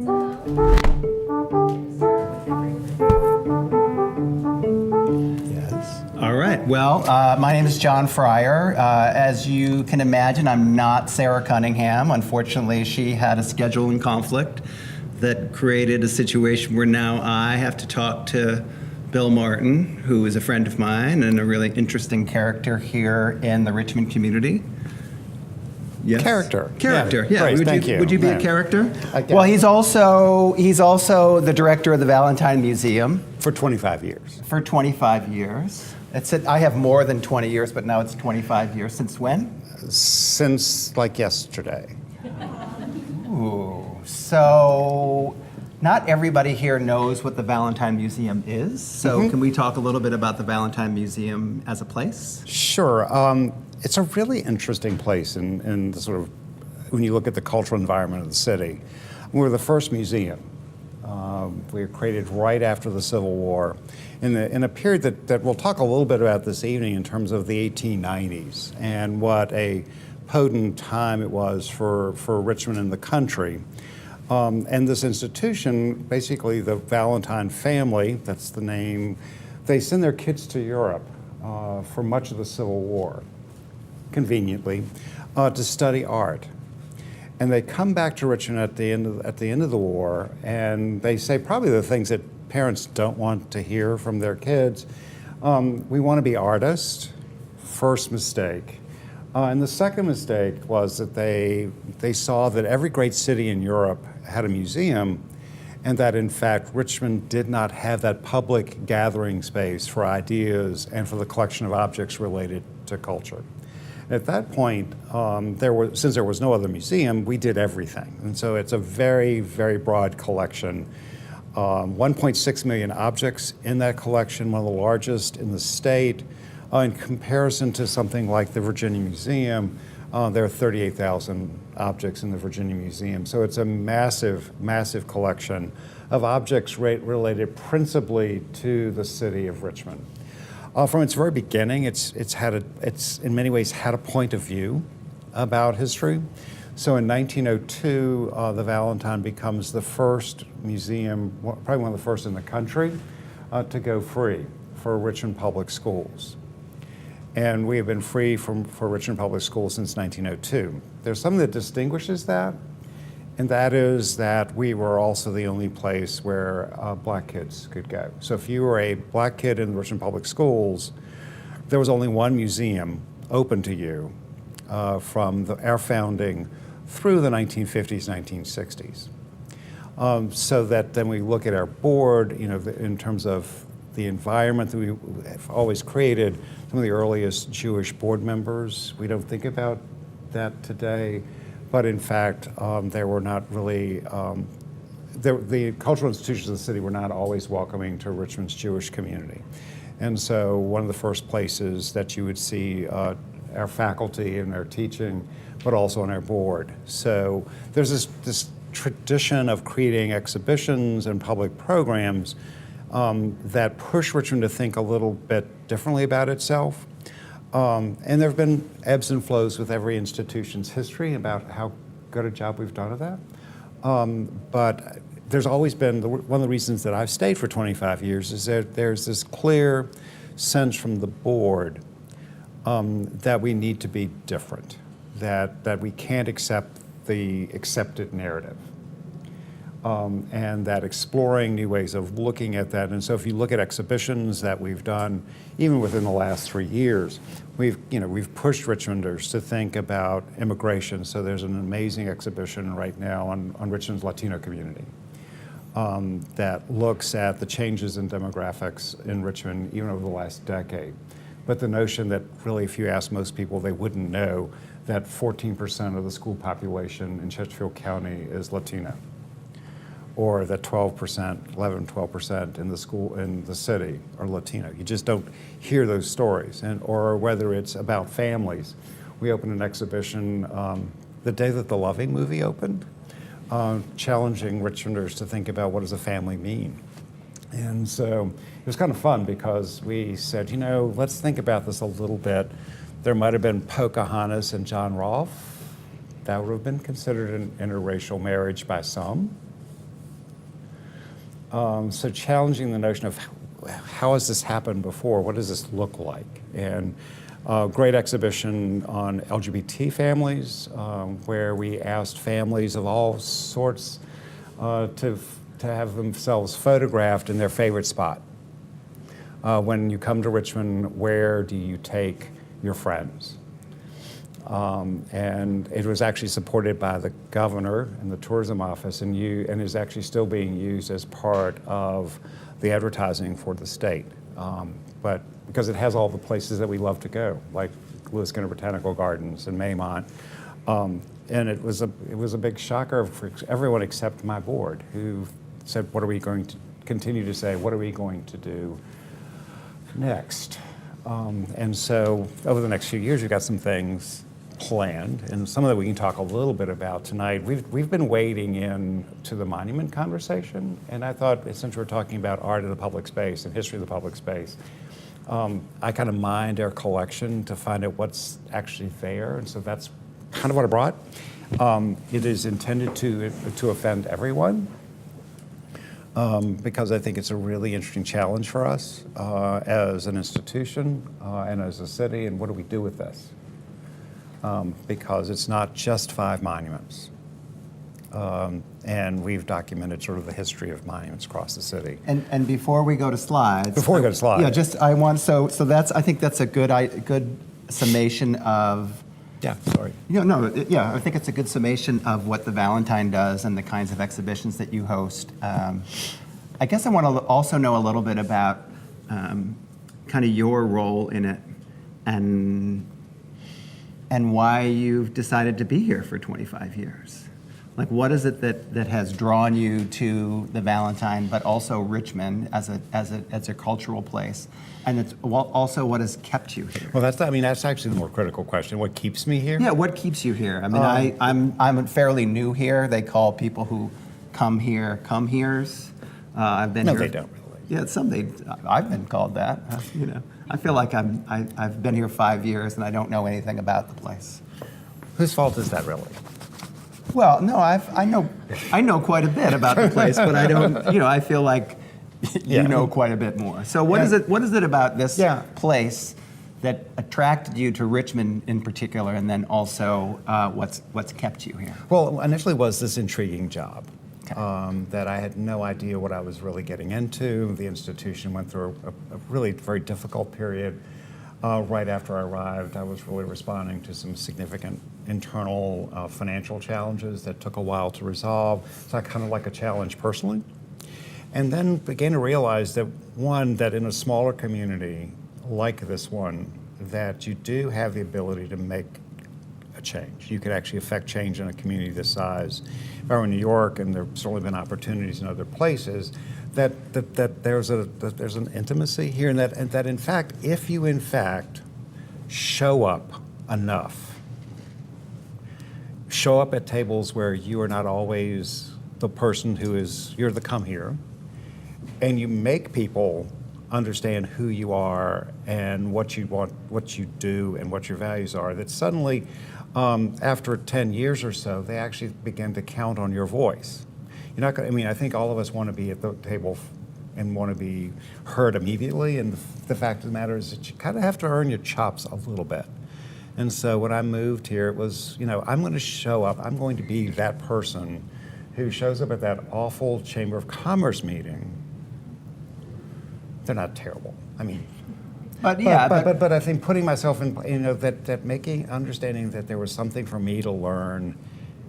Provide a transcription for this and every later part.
All right. Well, my name is John Fryer. As you can imagine, I'm not Sarah Cunningham. Unfortunately, she had a scheduling conflict that created a situation where now I have to talk to Bill Martin, who is a friend of mine and a really interesting character here in the Richmond community. Yes. Character. Yeah. Great, Would thank would you be Yeah. a character? guess. Well, he's also the director of the Valentine Museum For 25 years. for 25 years. I have more than 20 years, but now it's 25 years. Since when? Since like yesterday. Ooh. So not everybody here knows what the Valentine Museum is. So can we talk a little bit about the Valentine Museum as a place? Sure. It's a really interesting place in the sort of, when you look at the cultural environment of the city. We're the first museum. We were created right after the Civil War in a period that we'll talk a little bit about this evening in terms of the 1890s and what a potent time it was for Richmond and the country. And this institution, basically the Valentine family, that's the name, they send their kids to Europe for much of the Civil War, conveniently, to study art. And they come back to Richmond at the end of the war, and they say probably the things that parents don't want to hear from their kids. We want to be artists, first mistake. And the second mistake was that they saw that every great city in Europe had a museum, and that in fact Richmond did not have that public gathering space for ideas and for the collection of objects related to culture. At that point, since there was no other museum, we did everything. And so it's a very, very broad collection. 1.6 million objects in that collection, one of the largest in the state. In comparison to something like the Virginia Museum, there are 38,000 objects in the Virginia Museum. So it's a massive, massive collection of objects related principally to the city of Richmond. From its very beginning, it's in many ways had a point of view about history. So in 1902, the Valentine becomes the first museum, probably one of the first in the country, to go free for Richmond Public Schools. And we have been free for Richmond Public Schools since 1902. There's something that distinguishes that, and that is that we were also the only place where black kids could go. So if you were a black kid in the Richmond Public Schools, there was only one museum open to you from our founding through the 1950s, 1960s. So that then we look at our board, in terms of the environment that we have always created, some of the earliest Jewish board members. We don't think about that today. But in fact, there were not really, the cultural institutions of the city were not always welcoming to Richmond's Jewish community. And so one of the first places that you would see our faculty and our teaching, but also on our board. So there's this tradition of creating exhibitions and public programs that push Richmond to think a little bit differently about itself. And there have been ebbs and flows with every institution's history about how good a job we've done of that. But there's always been, one of the reasons that I've stayed for 25 years is that there's this clear sense from the board that we need to be different, that we can't accept the accepted narrative. And that exploring new ways of looking at that. And so if you look at exhibitions that we've done, even within the last 3 years, we've pushed Richmonders to think about immigration. So there's an amazing exhibition right now on Richmond's Latino community that looks at the changes in demographics in Richmond even over the last decade. But the notion that really, if you ask most people, they wouldn't know that 14% of the school population in Chesterfield County is Latino, or that 12% in the city are Latino. You just don't hear those stories. Or whether it's about families. We opened an exhibition the day that the Loving movie opened, challenging Richmonders to think about what does a family mean. And so it was kind of fun because we said, let's think about this a little bit. There might have been Pocahontas and John Rolfe. That would have been considered an interracial marriage by some. So challenging the notion of how has this happened before? What does this look like? And great exhibition on LGBT families, where we asked families of all sorts to have themselves photographed in their favorite spot. When you come to Richmond, where do you take your friends? And it was actually supported by the governor and the tourism office, and is actually still being used as part of the advertising for the state. But because it has all the places that we love to go, like Lewis Skinner Botanical Gardens and Maymont. And it was a big shocker for everyone except my board, who said, what are we going to continue to say, what are we going to do next? And so over the next few years, we've got some things planned, and some of that we can talk a little bit about tonight. We've been wading in to the monument conversation, and I thought, since we're talking about art of the public space and history of the public space, I kind of mined our collection to find out what's actually there, and so that's kind of what I brought. It is intended to offend everyone, because I think it's a really interesting challenge for us as an institution and as a city, and what do we do with this? Because it's not just 5 monuments. And we've documented sort of the history of monuments across the city. And before we go to slides. Yeah, I think that's a good summation of. Yeah, sorry. I think it's a good summation of what the Valentine does and the kinds of exhibitions that you host. I guess I want to also know a little bit about kind of your role in it and why you've decided to be here for 25 years. Like, what is it that has drawn you to the Valentine, but also Richmond as a cultural place? And it's also what has kept you here? Well, that's actually the more critical question. What keeps me here? Yeah, what keeps you here? I mean, I'm fairly new here. They call people who come here come-heres. I've been here. No, they don't really. Yeah, I've been called that. I feel like I've been here 5 years and I don't know anything about the place. Whose fault is that, really? Well, no, I know quite a bit about the place, but I don't. I feel like you know quite a bit more. So what is it about this place that attracted you to Richmond in particular, and then also what's kept you here? Well, initially was this intriguing job. Okay. That I had no idea what I was really getting into. The institution went through a really very difficult period. Right after I arrived, I was really responding to some significant internal financial challenges that took a while to resolve. So I kind of like a challenge personally. And then began to realize that, one, that in a smaller community like this one, that you do have the ability to make a change. You could actually affect change in a community this size. If I were in New York, and there have certainly been opportunities in other places, that there's an intimacy here, and that in fact, if you in fact show up enough, show up at tables where you are not always the person you're the come here, and you make people understand who you are and what you want, what you do, and what your values are, that suddenly, after 10 years or so, they actually begin to count on your voice. You're not going. I think all of us want to be at the table and want to be heard immediately. And the fact of the matter is that you kind of have to earn your chops a little bit. And so when I moved here, it was, I'm going to show up. I'm going to be that person who shows up at that awful Chamber of Commerce meeting. They're not terrible. But I think putting myself in, understanding that there was something for me to learn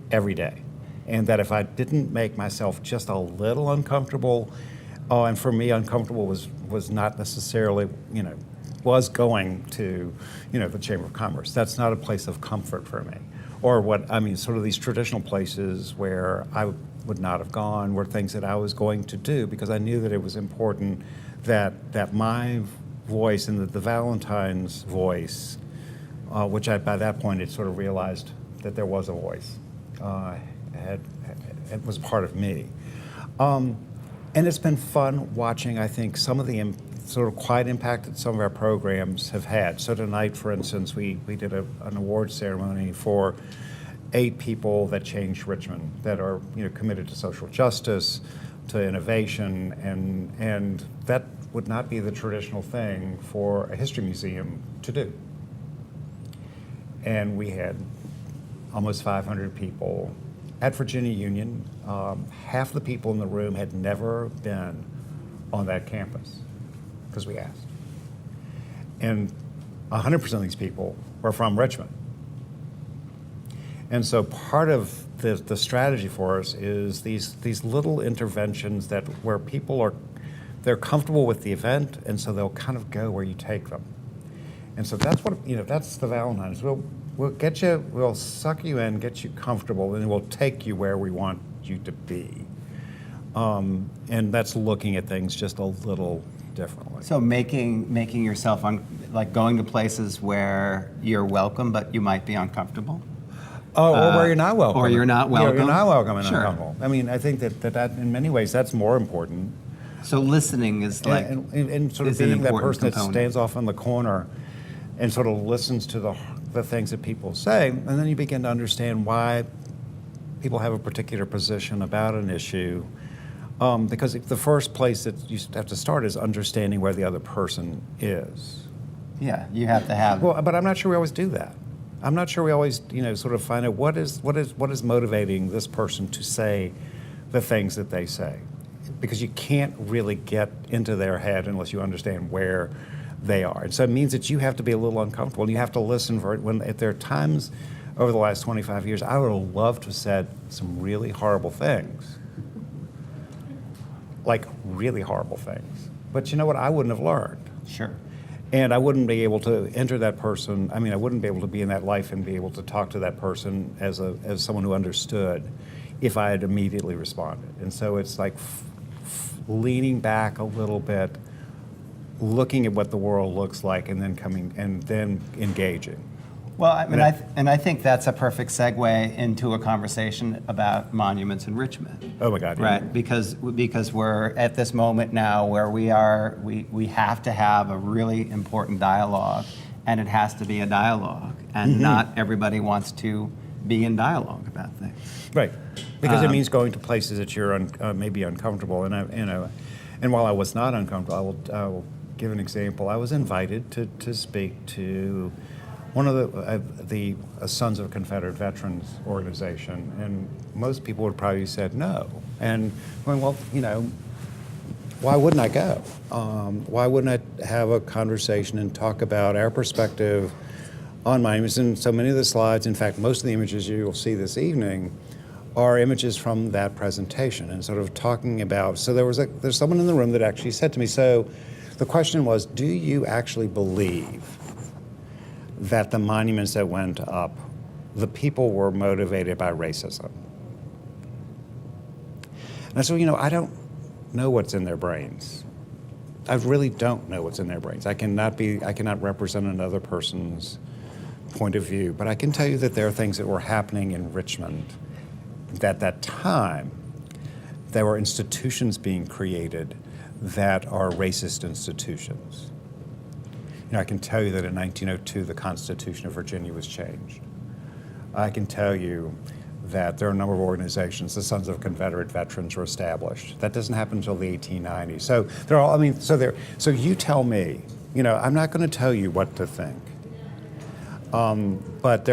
every day. And that if I didn't make myself just a little uncomfortable, and for me, uncomfortable was not necessarily, was going to, the Chamber of Commerce. That's not a place of comfort for me. Or sort of these traditional places where I would not have gone were things that I was going to do because I knew that it was important that my voice and the Valentine's voice, which by that point had sort of realized that there was a voice. It was part of me. And it's been fun watching, I think, some of the sort of quiet impact that some of our programs have had. So tonight, for instance, we did an award ceremony for 8 people that changed Richmond, that are committed to social justice, to innovation, and that would not be the traditional thing for a history museum to do. And we had almost 500 people at Virginia Union. Half the people in the room had never been on that campus because we asked. And 100% of these people were from Richmond. And so part of the strategy for us is these little interventions that where people they're comfortable with the event, and so they'll kind of go where you take them. And so that's what, that's the Valentines. We'll suck you in, get you comfortable, and then we'll take you where we want you to be. And that's looking at things just a little differently. So making yourself like going to places where you're welcome, but you might be uncomfortable. Oh, or where you're not welcome. Or you're not welcome. You're not welcome and Sure. uncomfortable. I mean, I think that in many ways that's more important. So listening is like and sort of is an being that important person that component. stands off in the corner and sort of listens to the things that people say, and then you begin to understand why people have a particular position about an issue. Because the first place that you have to start is understanding where the other person is. Yeah, you have to have. Well, but I'm not sure we always do that. I'm not sure we always, sort of find out what is motivating this person to say the things that they say, because you can't really get into their head unless you understand where they are. And so it means that you have to be a little uncomfortable, and you have to listen for it. If there are times over the last 25 years, I would have loved to have said some really horrible things, like really horrible things. But you know what? I wouldn't have learned. Sure. And I wouldn't be able to enter that person. I mean, I wouldn't be able to be in that life and be able to talk to that person as someone who understood if I had immediately responded. And so it's like leaning back a little bit, looking at what the world looks like, and then engaging. Well, I think that's a perfect segue into a conversation about monuments in Richmond. Oh my God! Right, because we're at this moment now where we have to have a really important dialogue, and it has to be a dialogue, and not everybody wants to be in dialogue about things. Right, because it means going to places that you're maybe uncomfortable, and while I was not uncomfortable, I will give an example. I was invited to speak to one of the Sons of Confederate Veterans organization, and most people would probably have said no. And going, well, why wouldn't I go? Why wouldn't I have a conversation and talk about our perspective on monuments? And so many of the slides, in fact, most of the images you will see this evening are images from that presentation, and sort of talking about, so there's someone in the room that actually said to me, so the question was, do you actually believe that the monuments that went up, the people were motivated by racism? And I said, I don't know what's in their brains. I really don't know what's in their brains. I cannot represent another person's point of view, but I can tell you that there are things that were happening in Richmond at that time. There were institutions being created that are racist institutions. I can tell you that in 1902, the Constitution of Virginia was changed. I can tell you that there are a number of organizations, the Sons of Confederate Veterans, were established. That doesn't happen until the 1890s. So they're all, so you tell me, I'm not going to tell you what to think. But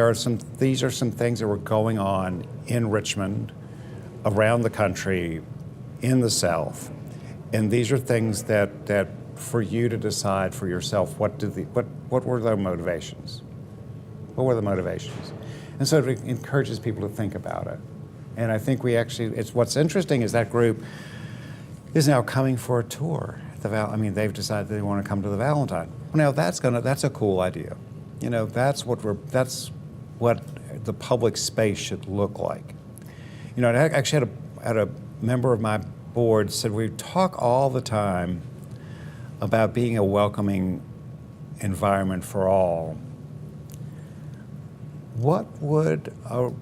these are some things that were going on in Richmond, around the country, in the South. And these are things that for you to decide for yourself, what were their motivations? What were the motivations? And so it encourages people to think about it. And I think what's interesting is that group is now coming for a tour. They've decided they want to come to the Valentine. Now that's a cool idea. That's what the public space should look like. I actually had a member of my board said, we talk all the time about being a welcoming environment for all. What would a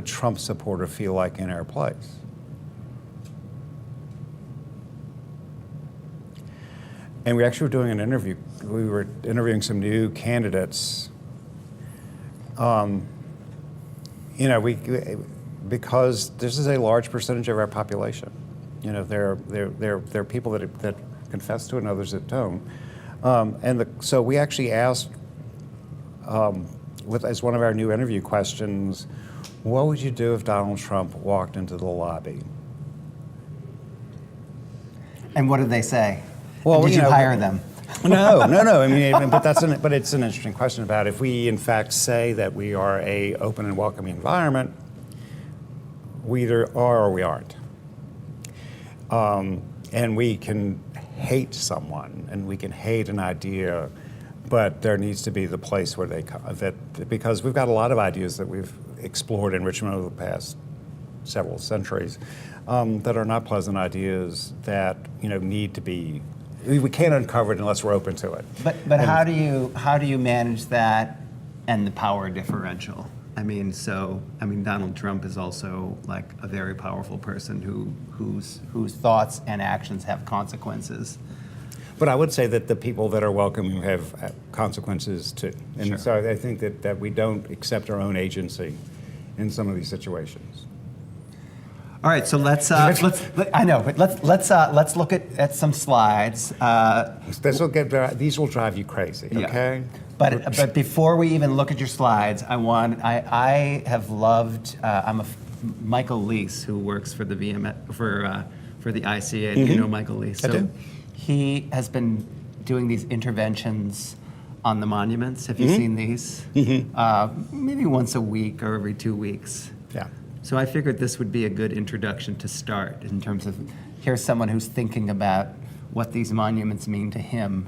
Trump supporter feel like in our place? And we actually were doing an interview. We were interviewing some new candidates. because this is a large percentage of our population. You know, there are people that confess to it and others that don't. So we actually asked, as one of our new interview questions, what would you do if Donald Trump walked into the lobby? And what did they say? Well, did you hire them? No. I mean, but it's an interesting question about if we in fact say that we are a open and welcoming environment, we either are or we aren't. And we can hate someone and we can hate an idea, but there needs to be the place where they come. Because we've got a lot of ideas that we've explored in Richmond over the past several centuries that are not pleasant ideas that need to be. We can't uncover it unless we're open to it. But how do you manage that and the power differential? I mean, Donald Trump is also like a very powerful person whose thoughts and actions have consequences. But I would say that the people that are welcoming have consequences too. And Sure. so I think that we don't accept our own agency in some of these situations. All right, so let's look at some slides. These will drive you crazy, Yeah. okay? But before we even look at your slides, I have loved. Michael Leese, who works for the for the ICA. Do you know Michael Leese? I do. He has been doing these interventions on the monuments. Have you seen these? Maybe once a week or every 2 weeks. Yeah. So I figured this would be a good introduction to start in terms of here's someone who's thinking about what these monuments mean to him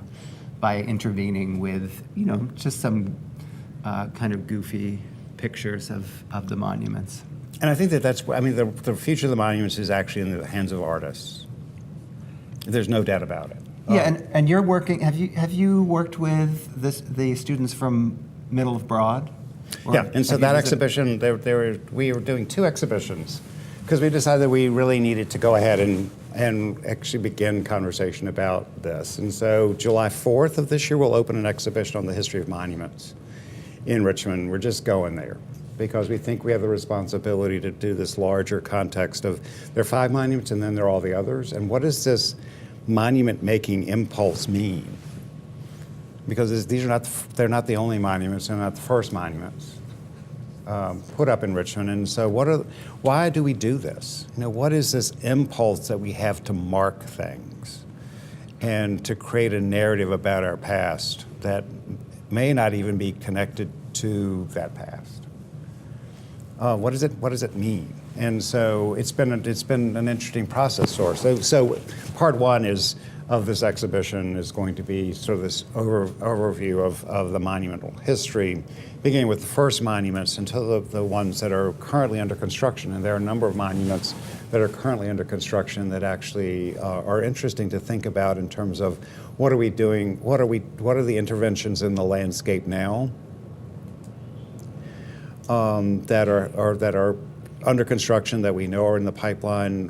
by intervening with, just some kind of goofy pictures of the monuments. And I think the future of the monuments is actually in the hands of artists. There's no doubt about it. Yeah, and you're working. Have you worked with the students from Middle of Broad? Or Yeah, and so have you that visited- exhibition, we were doing 2 exhibitions because we decided we really needed to go ahead and actually begin conversation about this. And so July 4th of this year, we'll open an exhibition on the history of monuments in Richmond. We're just going there because we think we have the responsibility to do this larger context of there are 5 monuments and then there are all the others. And what does this monument-making impulse mean? Because they're not the only monuments, they're not the first monuments put up in Richmond. And so why do we do this? What is this impulse that we have to mark things and to create a narrative about our past that may not even be connected to that past? What does it mean? And so it's been an interesting process for us. So part 1 of this exhibition is going to be sort of this overview of the monumental history, beginning with the first monuments until the ones that are currently under construction. And there are a number of monuments that are currently under construction that actually are interesting to think about in terms of what are we doing, what are the interventions in the landscape now that are under construction that we know are in the pipeline.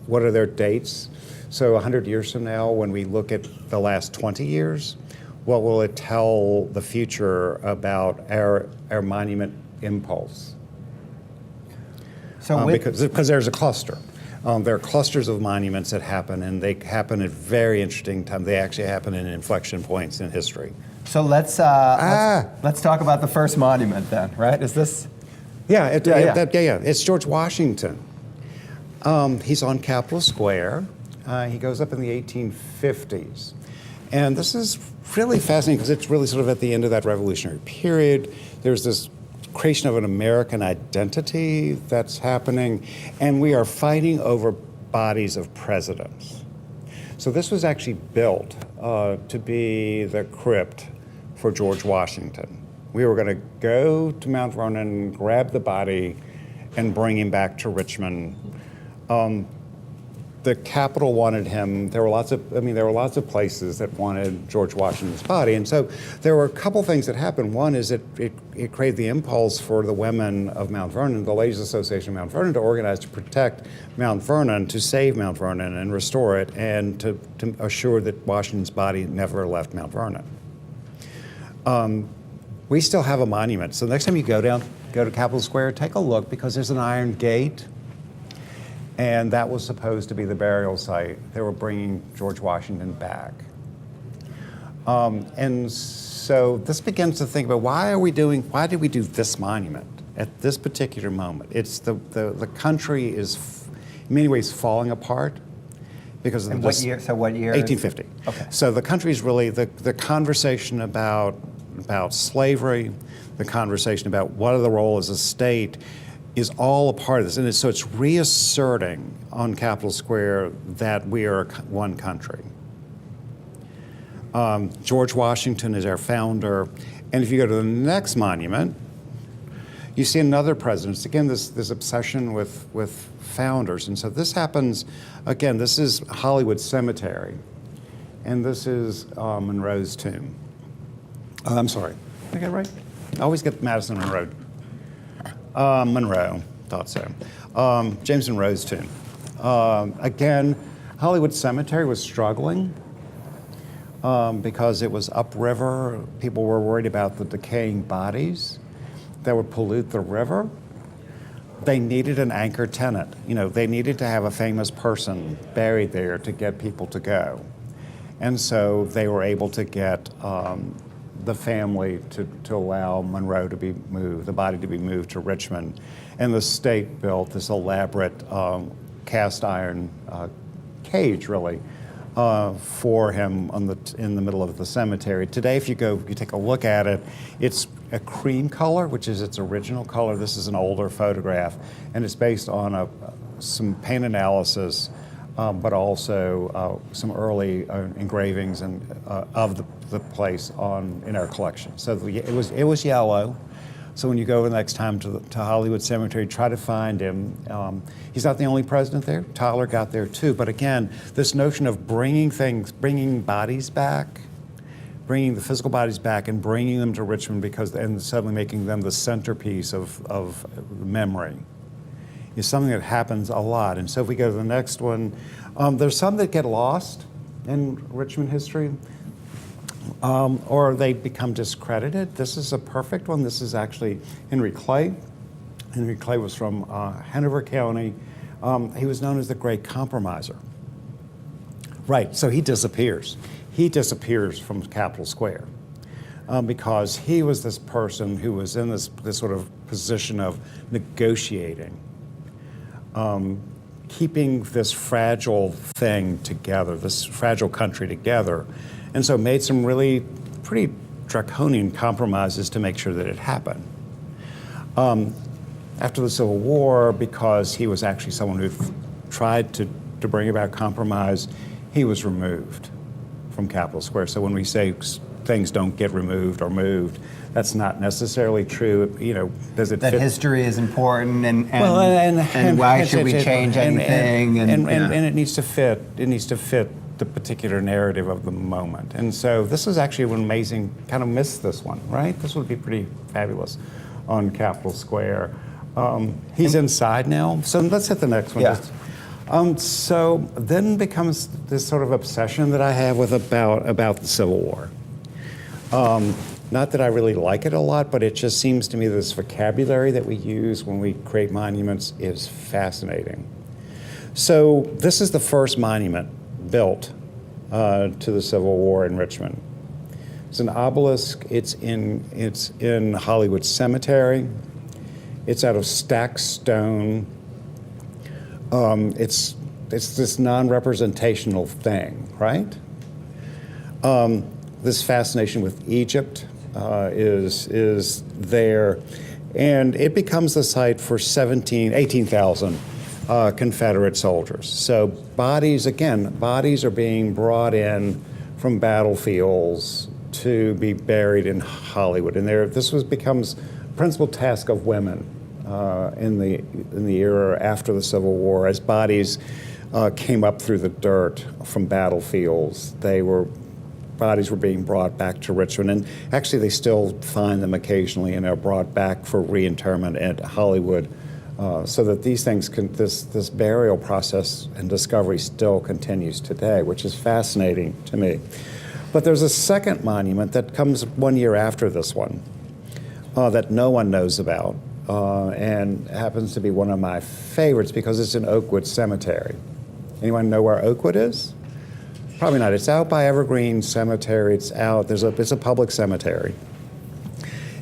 What are their dates? So 100 years from now, when we look at the last 20 years, what will it tell the future about our monument impulse? So because there's a cluster. There are clusters of monuments that happen, and they happen at very interesting times. They actually happen in inflection points in history. So let's talk about the first monument then, right? Is this? Yeah. It's George Washington. He's on Capitol Square. He goes up in the 1850s. And this is really fascinating because it's really sort of at the end of that revolutionary period. There's this creation of an American identity that's happening, and we are fighting over bodies of presidents. So this was actually built to be the crypt for George Washington. We were going to go to Mount Vernon, grab the body, and bring him back to Richmond. The Capitol wanted him. There were lots of places that wanted George Washington's body, and so there were a couple things that happened. One is it created the impulse for the women of Mount Vernon, the Ladies Association of Mount Vernon, to organize to protect Mount Vernon, to save Mount Vernon and restore it, and to assure that Washington's body never left Mount Vernon. We still have a monument. So next time you go down go to Capitol Square, take a look, because there's an iron gate, and that was supposed to be the burial site. They were bringing George Washington back. And so this begins to think about why did we do this monument at this particular moment? It's the country is in many ways falling apart because of And what year? So what year? 1850. Okay. So the country is really, the conversation about slavery, the conversation about what are the role as a state is all a part of this. And so it's reasserting on Capitol Square that we are one country. George Washington is our founder. And if you go to the next monument, you see another president. Again, this obsession with founders. And so this happens, again, this is Hollywood Cemetery. And this is Monroe's tomb. I'm sorry, did I get it right? I always get Madison Monroe. Monroe, thought so. James Monroe's tomb. Again, Hollywood Cemetery was struggling because it was upriver. People were worried about the decaying bodies that would pollute the river. They needed an anchor tenant. You know, they needed to have a famous person buried there to get people to go. And so they were able to get the family to allow Monroe to be moved, the body to be moved to Richmond. And the state built this elaborate cast iron cage, really, for him in the middle of the cemetery. Today, if you take a look at it, it's a cream color, which is its original color. This is an older photograph, and it's based on some paint analysis, but also some early engravings of the place in our collection. So it was yellow. So when you go the next time to Hollywood Cemetery, try to find him. He's not the only president there. Tyler got there too. But again, this notion of bringing bodies back, bringing the physical bodies back and bringing them to Richmond and suddenly making them the centerpiece of memory is something that happens a lot. And so if we go to the next one, there's some that get lost in Richmond history. Or they become discredited. This is a perfect one. This is actually Henry Clay. Henry Clay was from Hanover County. He was known as the Great Compromiser. Right, so he disappears. He disappears from Capitol Square because he was this person who was in this sort of position of negotiating, keeping this fragile thing together, this fragile country together. And so made some really pretty draconian compromises to make sure that it happened. After the Civil War, because he was actually someone who tried to bring about compromise, he was removed from Capitol Square. So when we say things don't get removed or moved, that's not necessarily true. You know, does it that fit? History is important, and why should we change anything? And it needs to fit. It needs to fit the particular narrative of the moment. And so this is actually an amazing, kind of missed this one, right? This would be pretty fabulous on Capitol Square. He's inside now, so let's hit the next one. Yeah. So then becomes this sort of obsession that I have about the Civil War. Not that I really like it a lot, but it just seems to me this vocabulary that we use when we create monuments is fascinating. So this is the first monument built to the Civil War in Richmond. It's an obelisk. It's in Hollywood Cemetery. It's out of stacked stone. It's this non-representational thing, right? This fascination with Egypt is there, and it becomes the site for 18,000 Confederate soldiers. So bodies are being brought in from battlefields to be buried in Hollywood. And this becomes principal task of women in the era after the Civil War. As bodies came up through the dirt from battlefields, bodies were being brought back to Richmond. And actually they still find them occasionally and are brought back for reinterment at Hollywood. So that these things, this burial process and discovery still continues today, which is fascinating to me. But there's a second monument that comes 1 year after this one that no one knows about. and happens to be one of my favorites because it's in Oakwood Cemetery. Anyone know where Oakwood is? Probably not. It's out by Evergreen Cemetery. It's a public cemetery.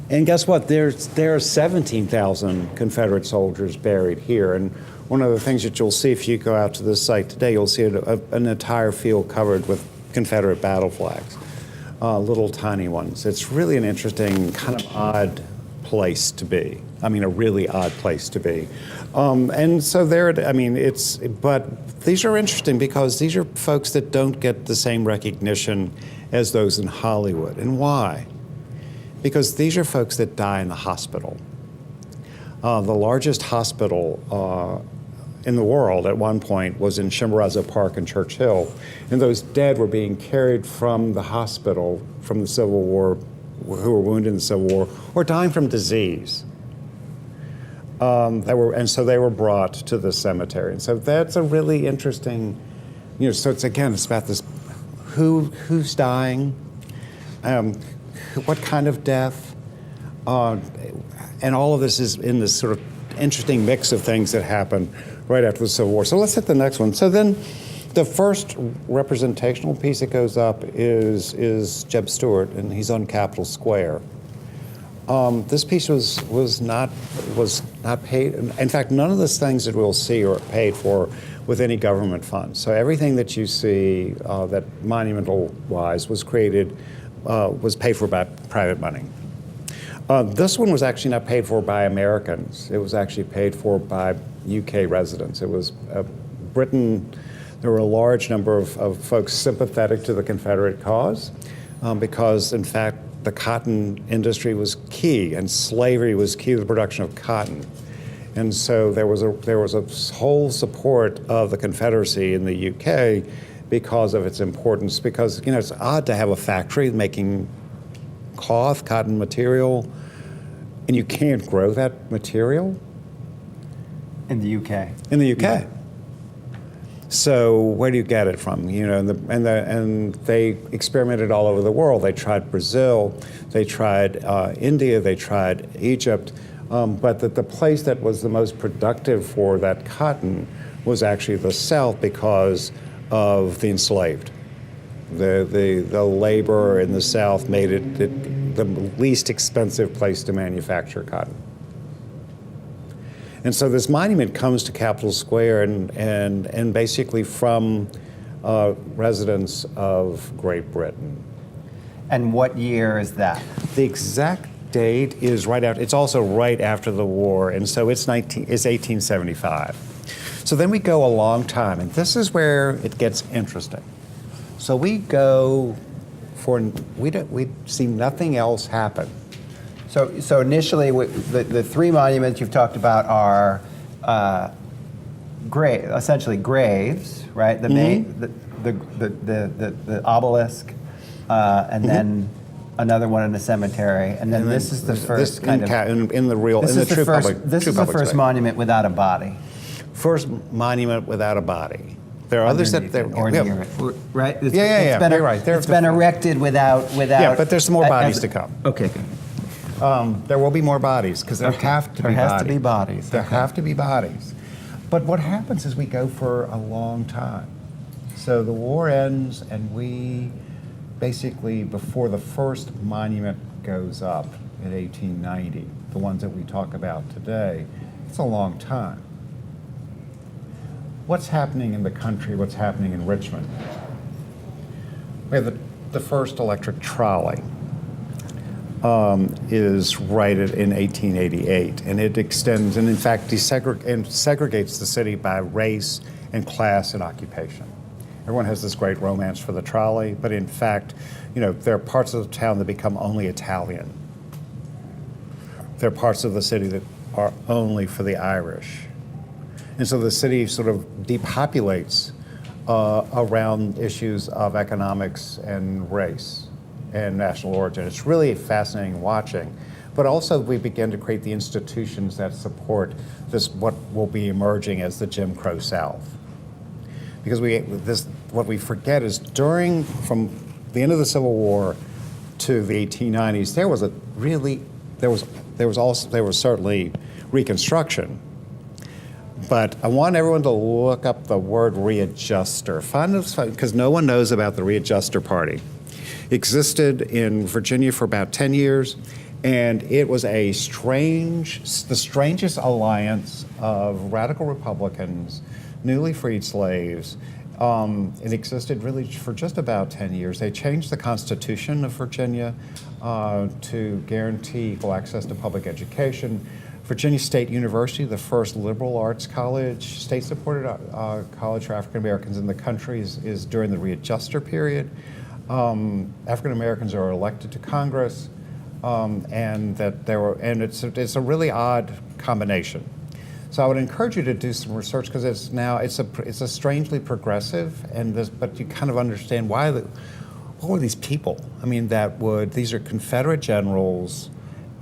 And guess what? There are 17,000 Confederate soldiers buried here. And one of the things that you'll see if you go out to this site today, you'll see an entire field covered with Confederate battle flags, little tiny ones. It's really an interesting, kind of odd place to be. I mean, a really odd place to be. And so but these are interesting because these are folks that don't get the same recognition as those in Hollywood. And why? Because these are folks that die in the hospital. The largest hospital in the world at one point was in Chimborazo Park in Churchill, and those dead were being carried from the hospital from the Civil War, who were wounded in the Civil War, or dying from disease. And so they were brought to the cemetery. And so that's a really interesting, so it's about this, who's dying, what kind of death, and all of this is in this sort of interesting mix of things that happened right after the Civil War. So let's hit the next one. So then the first representational piece that goes up is Jeb Stuart, and he's on Capitol Square. This piece was not paid. In fact, none of the things that we'll see are paid for with any government funds. So everything that you see that monumental-wise was created was paid for by private money. This one was actually not paid for by Americans. It was actually paid for by UK residents. It was Britain. There were a large number of folks sympathetic to the Confederate cause because, in fact, the cotton industry was key, and slavery was key to the production of cotton. And so there was a whole support of the Confederacy in the UK because of its importance. Because it's odd to have a factory making cloth, cotton material, and you can't grow that material In the UK. in the UK. Yeah. So where do you get it from? And they experimented all over the world. They tried Brazil, they tried India, they tried Egypt, but the place that was the most productive for that cotton was actually the South because of the enslaved. The labor in the South made it the least expensive place to manufacture cotton. And so this monument comes to Capitol Square and basically from residents of Great Britain. And what year is that? The exact date is it's also right after the war, and so it's 1875. So then we go a long time, and this is where it gets interesting. So we go we see nothing else happen. So initially, the three monuments you've talked about are essentially graves, right? The main, the obelisk, and then another one in a cemetery, and then this is the first This is the first monument without a body. First monument without a body. There are others that or near it, right? It's You're right. It's been erected without. Yeah, but there's more bodies to come. Okay, good. There will be more bodies because there have to be bodies. There has to be bodies. There have to be bodies. But what happens is we go for a long time. So the war ends, and we basically, before the first monument goes up in 1890, the ones that we talk about today, it's a long time. What's happening in the country? What's happening in Richmond? We have the first electric trolley. Is righted in 1888, and it extends and in fact segregates the city by race and class and occupation. Everyone has this great romance for the trolley, but in fact, there are parts of the town that become only Italian. There are parts of the city that are only for the Irish. And so the city sort of depopulates around issues of economics and race and national origin. It's really fascinating watching. But also we begin to create the institutions that support this, what will be emerging as the Jim Crow South. Because what we forget is from the end of the Civil War to the 1890s, there was There was certainly Reconstruction. But I want everyone to look up the word readjuster. Because no one knows about the Readjuster Party. It existed in Virginia for about 10 years, and it was the strangest alliance of radical Republicans, newly freed slaves. It existed really for just about 10 years. They changed the Constitution of Virginia to guarantee equal access to public education. Virginia State University, the first liberal arts college, state-supported college for African Americans in the country, is during the Readjuster period. African Americans are elected to Congress, and it's a really odd combination. So I would encourage you to do some research because it's a strangely progressive, but you kind of understand what were these people? I mean, these are Confederate generals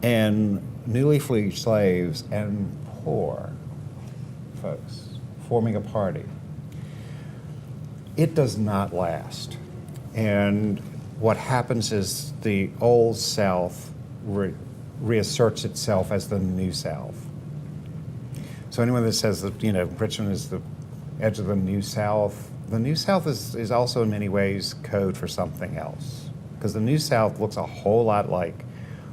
and newly freed slaves and poor folks forming a party. It does not last. And what happens is the Old South reasserts itself as the New South. So anyone that says that, Richmond is the edge of the New South is also in many ways code for something else. Because the New South looks a whole lot like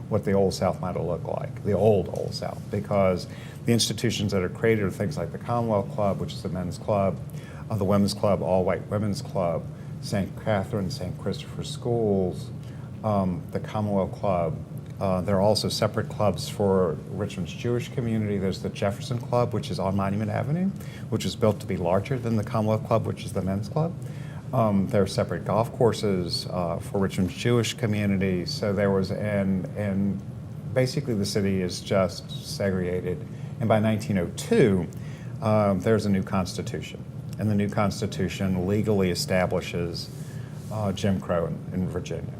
what the Old South might have looked like, the Old South, because the institutions that are created are things like the Commonwealth Club, which is the men's club, the women's club, all-white women's club, St. Catherine, St. Christopher schools, the Commonwealth Club. There are also separate clubs for Richmond's Jewish community. There's the Jefferson Club, which is on Monument Avenue, which was built to be larger than the Commonwealth Club, which is the men's club. There are separate golf courses for Richmond's Jewish community. So there was, and basically the city is just segregated. And by 1902, there's a new constitution. And the new constitution legally establishes Jim Crow in Virginia.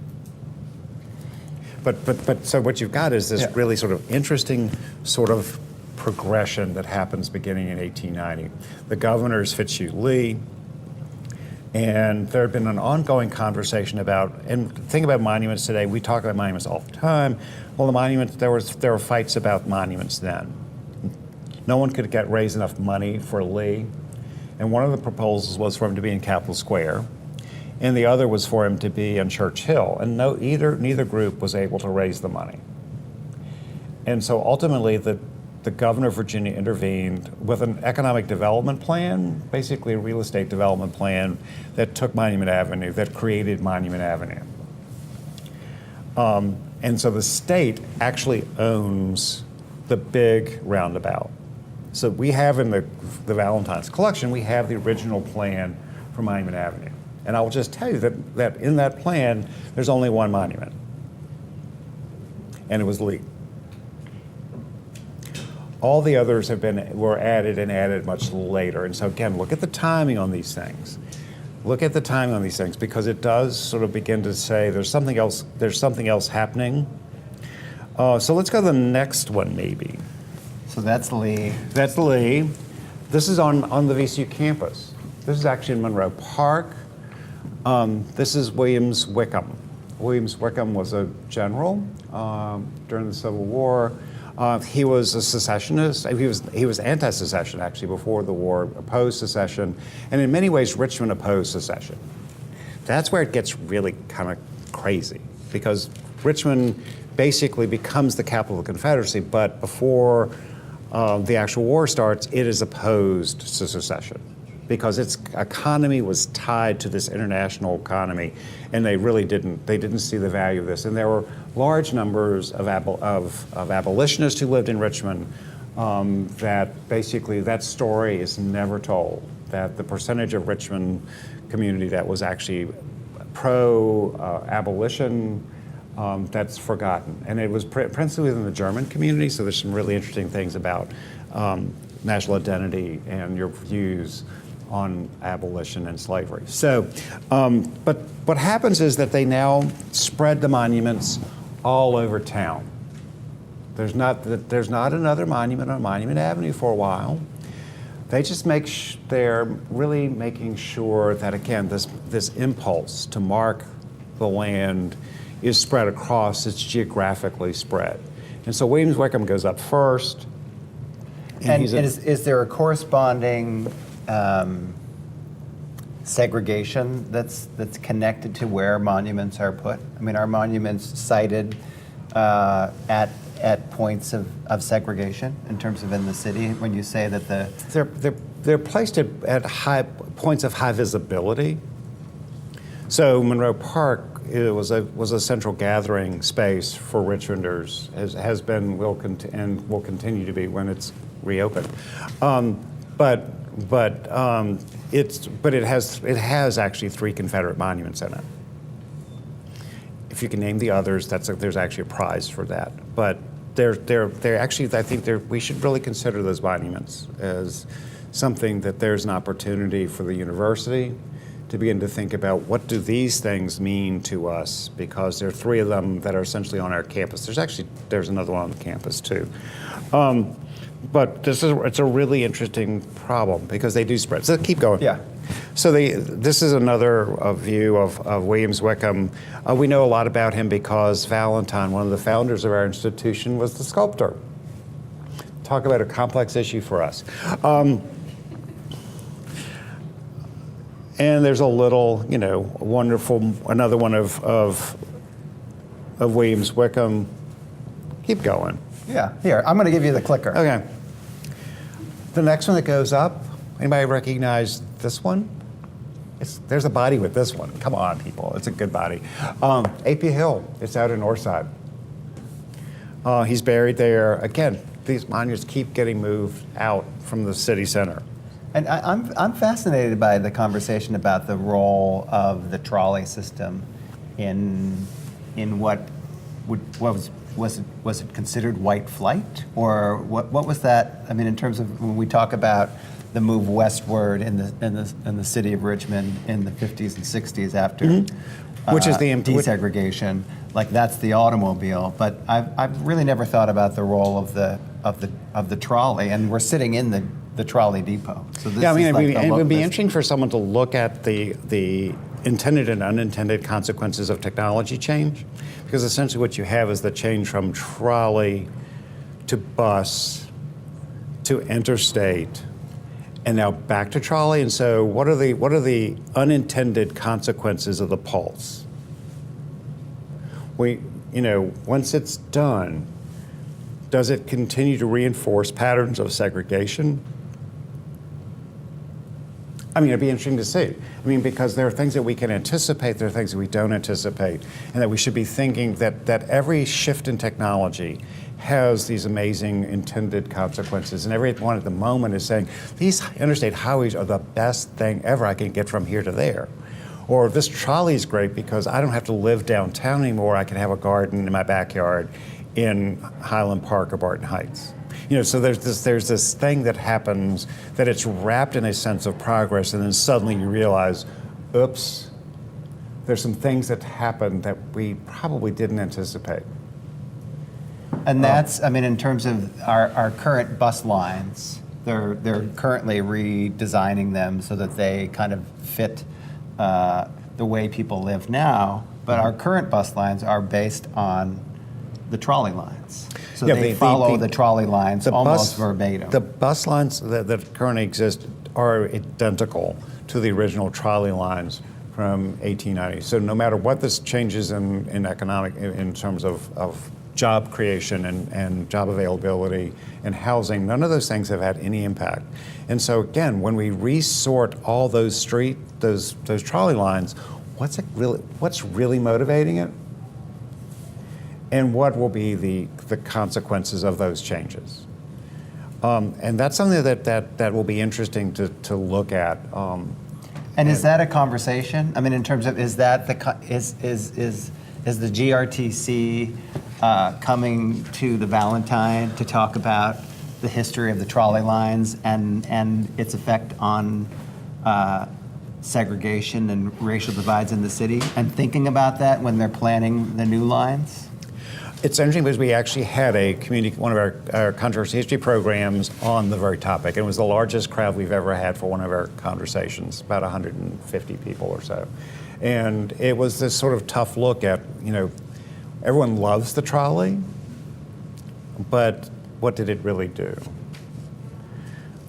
But so what you've got is this really sort of interesting sort of progression that happens beginning in 1890. The governor is Fitzhugh Lee. And there had been an ongoing conversation about, and the thing about monuments today, we talk about monuments all the time. Well, the monuments, there were fights about monuments then. No one could raise enough money for Lee. And one of the proposals was for him to be in Capitol Square, and the other was for him to be on Church Hill. And neither group was able to raise the money. And so ultimately, the governor of Virginia intervened with an economic development plan, basically a real estate development plan that took Monument Avenue, that created Monument Avenue. And so the state actually owns the big roundabout. So we have in the Valentine's collection, we have the original plan for Monument Avenue. And I will just tell you that in that plan, there's only one monument. And it was Lee. All the others were added much later. And so again, look at the timing on these things. Look at the timing on these things because it does sort of begin to say there's something else happening. So let's go to the next one maybe. So that's Lee. That's Lee. This is on the VCU campus. This is actually in Monroe Park. This is Williams Wickham. Williams Wickham was a general during the Civil War. He was a secessionist. He was anti-secession actually before the war, opposed secession, and in many ways Richmond opposed secession. That's where it gets really kind of crazy because Richmond basically becomes the capital of the Confederacy, but before the actual war starts, it is opposed to secession because its economy was tied to this international economy, and they really didn't see the value of this. And there were large numbers of abolitionists who lived in Richmond that basically that story is never told, that the percentage of Richmond community that was actually pro-abolition, that's forgotten. And it was principally within the German community, so there's some really interesting things about national identity and your views on abolition and slavery. So, but what happens is that they now spread the monuments all over town. There's not another monument on Monument Avenue for a while. They just they're really making sure that, again, this impulse to mark the land is spread across, it's geographically spread. And so Williams Wickham goes up first. And he's is there a corresponding segregation that's connected to where monuments are put? I mean, are monuments cited at points of segregation in terms of in the city when you say that they're placed at high points of high visibility. So Monroe Park was a central gathering space for Richmonders, has been, and will continue to be when it's reopened. But it has actually 3 Confederate monuments in it. If you can name the others, there's actually a prize for that. But they're actually, I think we should really consider those monuments as something that there's an opportunity for the university to begin to think about what do these things mean to us, because there are 3 of them that are essentially on our campus. There's another one on the campus too. But it's a really interesting problem because they do spread. So keep going. Yeah. So this is another view of Williams Wickham. We know a lot about him because Valentine, one of the founders of our institution, was the sculptor. Talk about a complex issue for us. And there's a little, wonderful, another one of Williams Wickham. Keep going. Yeah, here, I'm going to give you the clicker. Okay. The next one that goes up, anybody recognize this one? There's a body with this one. Come on, people, it's a good body. AP Hill, it's out in Northside. He's buried there. Again, these monuments keep getting moved out from the city center. And I'm fascinated by the conversation about the role of the trolley system in what was it considered white flight, or what was that? I mean, in terms of when we talk about the move westward in the city of Richmond in the 50s and 60s after which is the desegregation, like that's the automobile. But I've really never thought about the role of the trolley, and we're sitting in the trolley depot. So this it would be interesting for someone to look at the intended and unintended consequences of technology change, because essentially what you have is the change from trolley to bus to interstate and now back to trolley. And so what are the unintended consequences of the pulse? Once it's done, does it continue to reinforce patterns of segregation? I mean, it'd be interesting to see. I mean, because there are things that we can anticipate, there are things that we don't anticipate, and that we should be thinking that every shift in technology has these amazing intended consequences. And everyone at the moment is saying, these interstate highways are the best thing ever. I can get from here to there. Or this trolley is great because I don't have to live downtown anymore. I can have a garden in my backyard in Highland Park or Barton Heights. So there's this thing that happens that it's wrapped in a sense of progress, and then suddenly you realize, oops, there's some things that happened that we probably didn't anticipate. And that's, I mean, in terms of our current bus lines, they're currently redesigning them so that they kind of fit the way people live now. But our current bus lines are based on the trolley lines. So they follow the trolley lines almost verbatim. The bus lines that currently exist are identical to the original trolley lines from 1890. So no matter what this changes in economic, in terms of job creation and job availability and housing, none of those things have had any impact. And so again, when we resort all those trolley lines, what's really motivating it? And what will be the consequences of those changes? And that's something that will be interesting to look at. And is that a conversation? I mean, in terms of is the GRTC coming to the Valentine to talk about the history of the trolley lines and its effect on segregation and racial divides in the city, and thinking about that when they're planning the new lines? It's interesting because we actually had one of our controversy history programs on the very topic. It was the largest crowd we've ever had for one of our conversations, about 150 people or so. And it was this sort of tough look at, everyone loves the trolley, but what did it really do?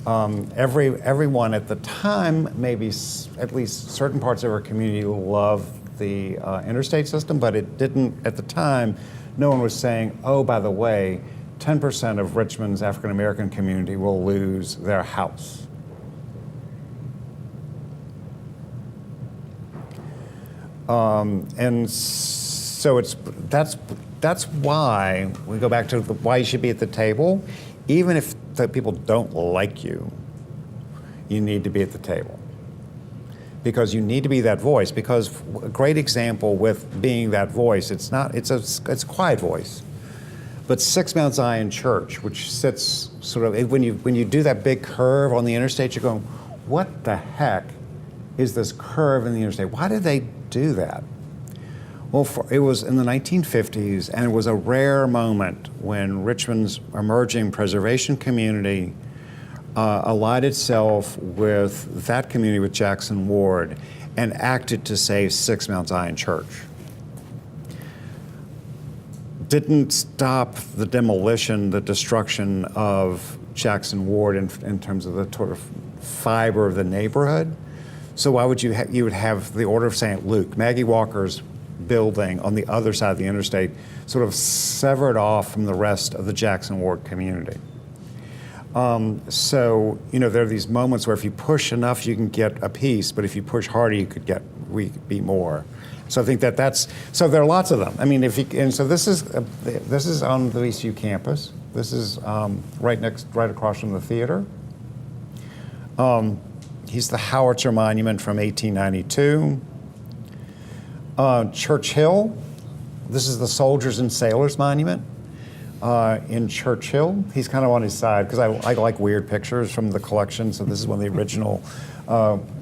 Everyone at the time, maybe at least certain parts of our community, loved the interstate system, but it didn't, at the time, no one was saying, oh, by the way, 10% of Richmond's African American community will lose their house. And so that's why we go back to why you should be at the table. Even if the people don't like you, you need to be at the table. Because you need to be that voice. Because a great example with being that voice, it's a quiet voice. But 6 Mount Zion Church, which sits sort of, when you do that big curve on the interstate, you're going, what the heck is this curve in the interstate? Why did they do that? Well, it was in the 1950s, and it was a rare moment when Richmond's emerging preservation community allied itself with that community, with Jackson Ward, and acted to save 6 Mount Zion Church. Didn't stop the demolition, the destruction of Jackson Ward in terms of the sort of fiber of the neighborhood. So why would you would have the Order of St. Luke, Maggie Walker's building on the other side of the interstate, sort of severed off from the rest of the Jackson Ward community. So, there are these moments where if you push enough, you can get a piece, but if you push harder, you could be more. So I think so there are lots of them. I mean, so this is on the VCU campus. This is right across from the theater. He's the Howitzer Monument from 1892. Church Hill, this is the Soldiers and Sailors Monument in Church Hill. He's kind of on his side because I like weird pictures from the collection, so this is one of the original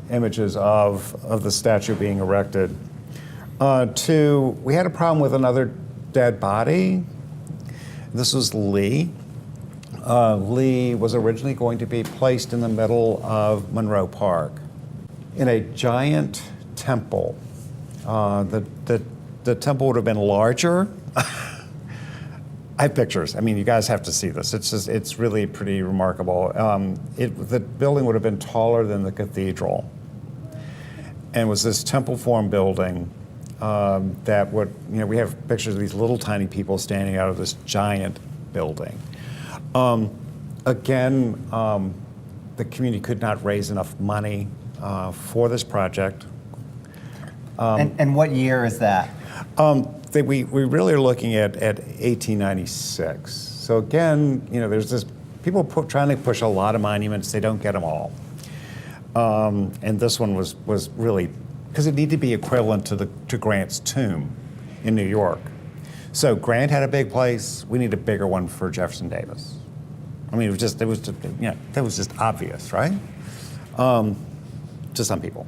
images of the statue being erected. We had a problem with another dead body. This was Lee. Lee was originally going to be placed in the middle of Monroe Park in a giant temple. The temple would have been larger. I have pictures. I mean, you guys have to see this. It's really pretty remarkable. The building would have been taller than the cathedral, and was this temple form building that would, we have pictures of these little tiny people standing out of this giant building. Again, the community could not raise enough money for this project. And what year is that? We really are looking at 1896. So again, there's this people trying to push a lot of monuments. They don't get them all. And this one was really, because it needed to be equivalent to Grant's tomb in New York. So Grant had a big place. We need a bigger one for Jefferson Davis. I mean, that was just obvious, right? To some people.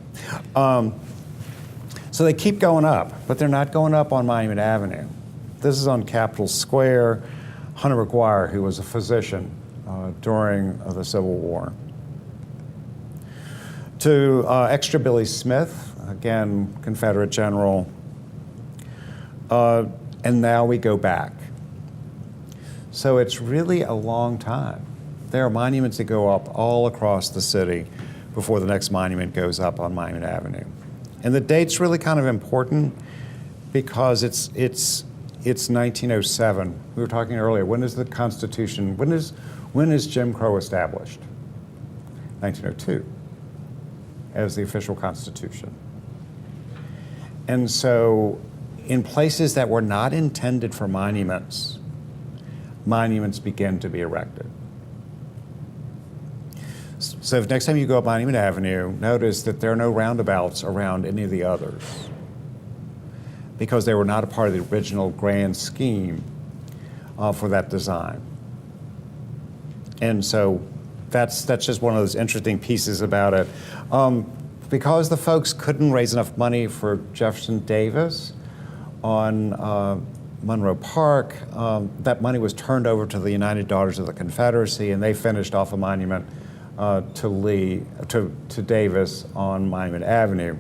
So they keep going up, but they're not going up on Monument Avenue. This is on Capitol Square. Hunter McGuire, who was a physician during the Civil War. To Extra Billy Smith, again, Confederate general. And now we go back. So it's really a long time. There are monuments that go up all across the city before the next monument goes up on Monument Avenue. And the date's really kind of important because it's 1907. We were talking earlier, when is the Constitution, when is Jim Crow established? 1902 as the official Constitution. And so in places that were not intended for monuments, monuments began to be erected. So if next time you go up Monument Avenue, notice that there are no roundabouts around any of the others because they were not a part of the original grand scheme for that design. And so that's just one of those interesting pieces about it. Because the folks couldn't raise enough money for Jefferson Davis on Monroe Park, that money was turned over to the United Daughters of the Confederacy, and they finished off a monument to Davis on Monument Avenue.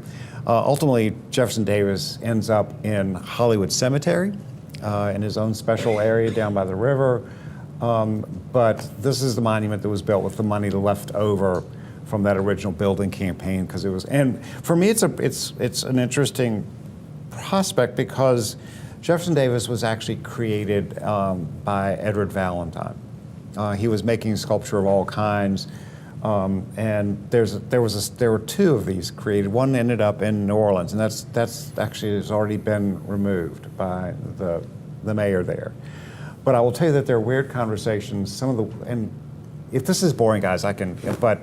Ultimately, Jefferson Davis ends up in Hollywood Cemetery in his own special area down by the river. But this is the monument that was built with the money left over from that original building campaign, because it was. And for me, it's an interesting prospect because Jefferson Davis was actually created by Edward Valentine. He was making sculpture of all kinds, and there were two of these created. One ended up in New Orleans, and that's actually has already been removed by the mayor there. But I will tell you that there are weird conversations. And if this is boring, guys, I can. One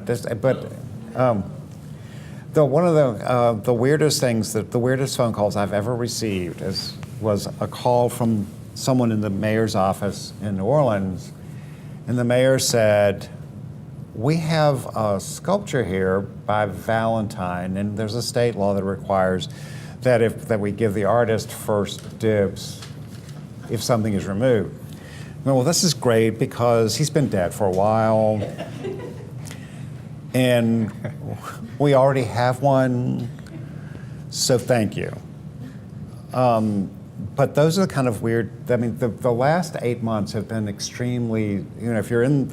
of the weirdest things, the weirdest phone calls I've ever received was a call from someone in the mayor's office in New Orleans, and the mayor said, "We have a sculpture here by Valentine, and there's a state law that requires that we give the artist first dibs if something is removed." Well, this is great because he's been dead for a while, and we already have one, so thank you. But those are the kind of weird. I mean, the last 8 months have been extremely. If you're in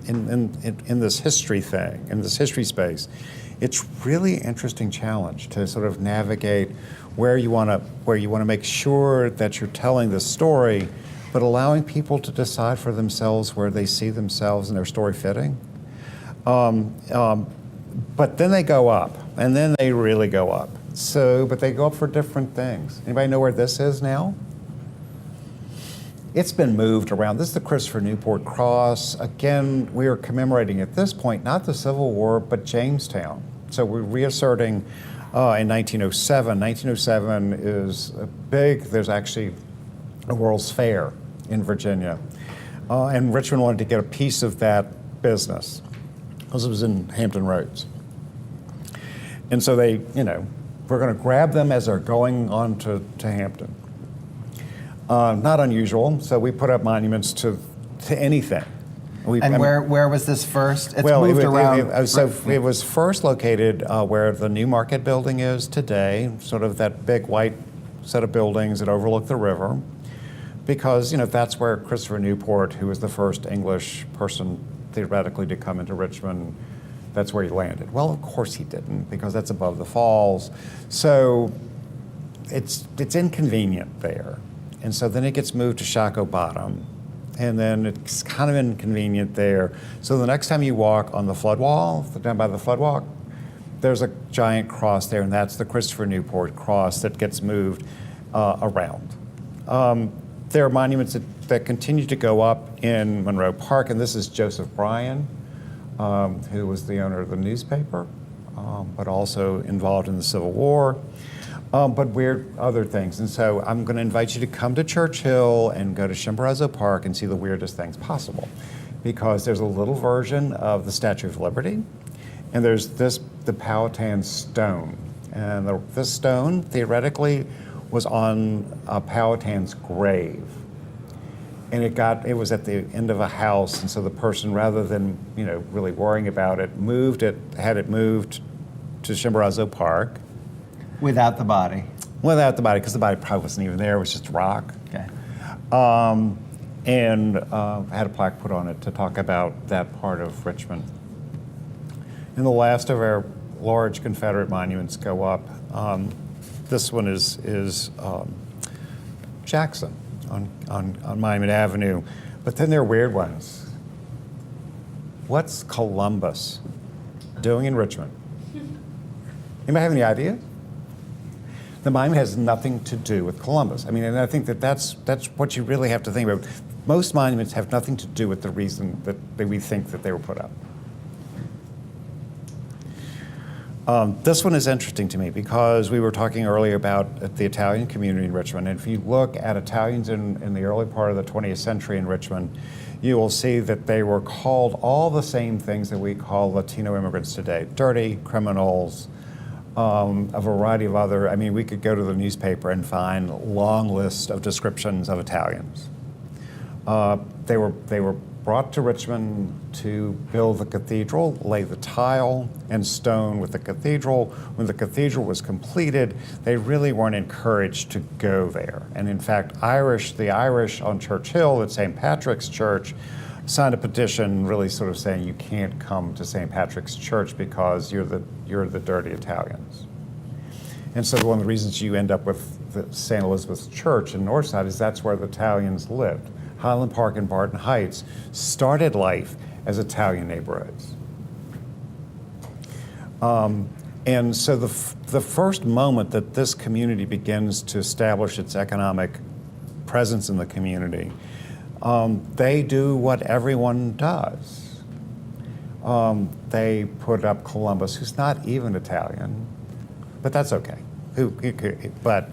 this history thing, in this history space, it's really interesting challenge to sort of navigate where you want to make sure that you're telling the story, but allowing people to decide for themselves where they see themselves and their story fitting. But then they go up, and then they really go up. But they go up for different things. Anybody know where this is now? It's been moved around. This is the Christopher Newport Cross. Again, we are commemorating at this point, not the Civil War, but Jamestown. So we're reasserting in 1907. 1907 is big. There's actually a World's Fair in Virginia. And Richmond wanted to get a piece of that business, because it was in Hampton Roads. And so we're going to grab them as they're going on to Hampton. Not unusual, so we put up monuments to anything. Where was this first? It's moved around. It was first located where the New Market building is today, sort of that big white set of buildings that overlook the river, because that's where Christopher Newport, who was the first English person theoretically to come into Richmond, that's where he landed. Well, of course he didn't, because that's above the falls. So it's inconvenient there. And so then it gets moved to Shockoe Bottom, and then it's kind of inconvenient there. So the next time you walk on the flood wall, down by the flood walk, there's a giant cross there, and that's the Christopher Newport cross that gets moved around. There are monuments that continue to go up in Monroe Park, and this is Joseph Bryan, who was the owner of the newspaper, but also involved in the Civil War. But weird other things. And so I'm going to invite you to come to Churchill and go to Chimborazo Park and see the weirdest things possible. Because there's a little version of the Statue of Liberty, and there's the Powhatan stone. And this stone, theoretically, was on Powhatan's grave. And it was at the end of a house, and so the person, rather than really worrying about it, had it moved to Chimborazo Park. Without the body? Without the body, because the body probably wasn't even there. It was just rock. Okay. And had a plaque put on it to talk about that part of Richmond. And the last of our large Confederate monuments go up. This one is Jackson on Monument Avenue. But then there are weird ones. What's Columbus doing in Richmond? Anybody have any ideas? The monument has nothing to do with Columbus. I mean, and I think that's what you really have to think about. Most monuments have nothing to do with the reason that we think that they were put up. This one is interesting to me because we were talking earlier about the Italian community in Richmond. And if you look at Italians in the early part of the 20th century in Richmond, you will see that they were called all the same things that we call Latino immigrants today: dirty, criminals, a variety of other. I mean, we could go to the newspaper and find long lists of descriptions of Italians. They were brought to Richmond to build the cathedral, lay the tile and stone with the cathedral. When the cathedral was completed, they really weren't encouraged to go there. And in fact, the Irish on Church Hill at St. Patrick's Church signed a petition really sort of saying you can't come to St. Patrick's Church because you're the dirty Italians. And so one of the reasons you end up with the St. Elizabeth's Church in Northside is that's where the Italians lived. Highland Park and Barton Heights started life as Italian neighborhoods. And so the first moment that this community begins to establish its economic presence in the community, they do what everyone does. They put up Columbus, who's not even Italian, but that's okay. But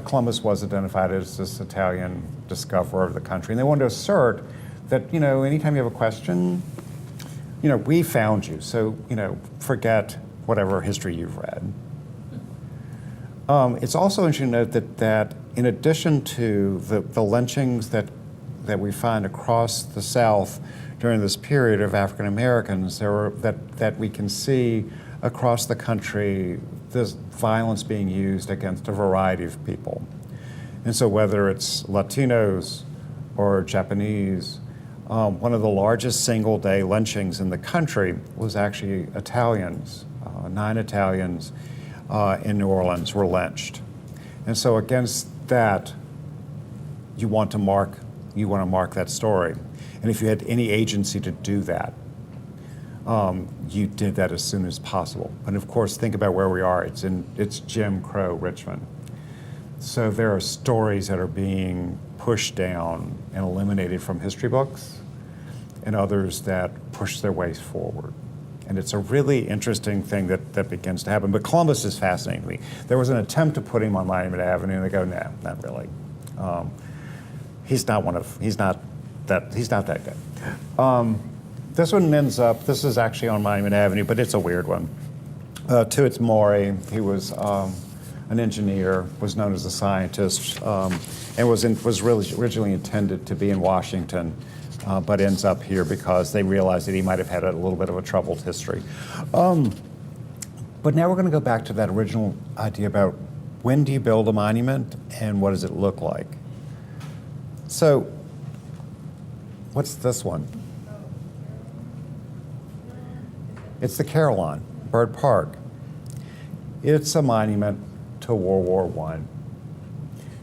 Columbus was identified as this Italian discoverer of the country, and they wanted to assert that, anytime you have a question, we found you, so, forget whatever history you've read. It's also interesting to note that in addition to the lynchings that we find across the South during this period of African Americans, that we can see across the country this violence being used against a variety of people. And so whether it's Latinos or Japanese, one of the largest single-day lynchings in the country was actually Italians. 9 Italians in New Orleans were lynched. And so against that, you want to mark that story. And if you had any agency to do that, you did that as soon as possible. And of course, think about where we are. It's Jim Crow Richmond. So there are stories that are being pushed down and eliminated from history books, and others that push their ways forward. And it's a really interesting thing that begins to happen. But Columbus is fascinating to me. There was an attempt to put him on Monument Avenue, and they go, no, not really. He's not that good. This one ends up, this is actually on Monument Avenue, but it's a weird one. Tuit's Maury, he was an engineer, was known as a scientist, and was really originally intended to be in Washington, but ends up here because they realized that he might have had a little bit of a troubled history. But now we're going to go back to that original idea about when do you build a monument and what does it look like? So, what's this one? It's the Carillon, Bird Park. It's a monument to World War I.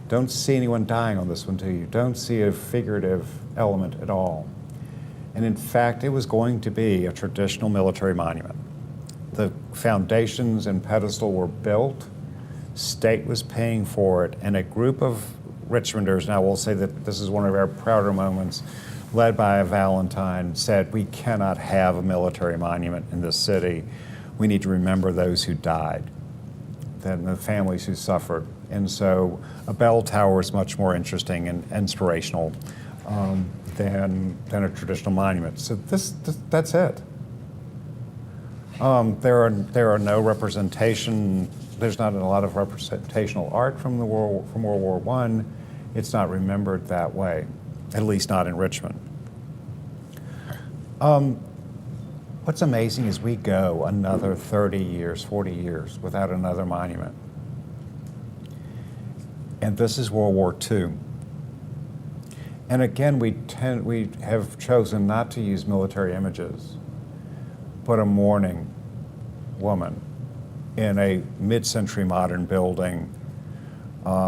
Don't see anyone dying on this one, do you? Don't see a figurative element at all. And in fact, it was going to be a traditional military monument. The foundations and pedestal were built, state was paying for it, and a group of Richmonders, and I will say that this is one of our prouder moments, led by a Valentine, said, we cannot have a military monument in this city. We need to remember those who died, and the families who suffered. And so a bell tower is much more interesting and inspirational than a traditional monument. So that's it. There are no representation. There's not a lot of representational art from World War I. It's not remembered that way, at least not in Richmond. What's amazing is we go another 30 years, 40 years without another monument. And this is World War II. And again, we have chosen not to use military images, but a mourning woman in a mid-century modern building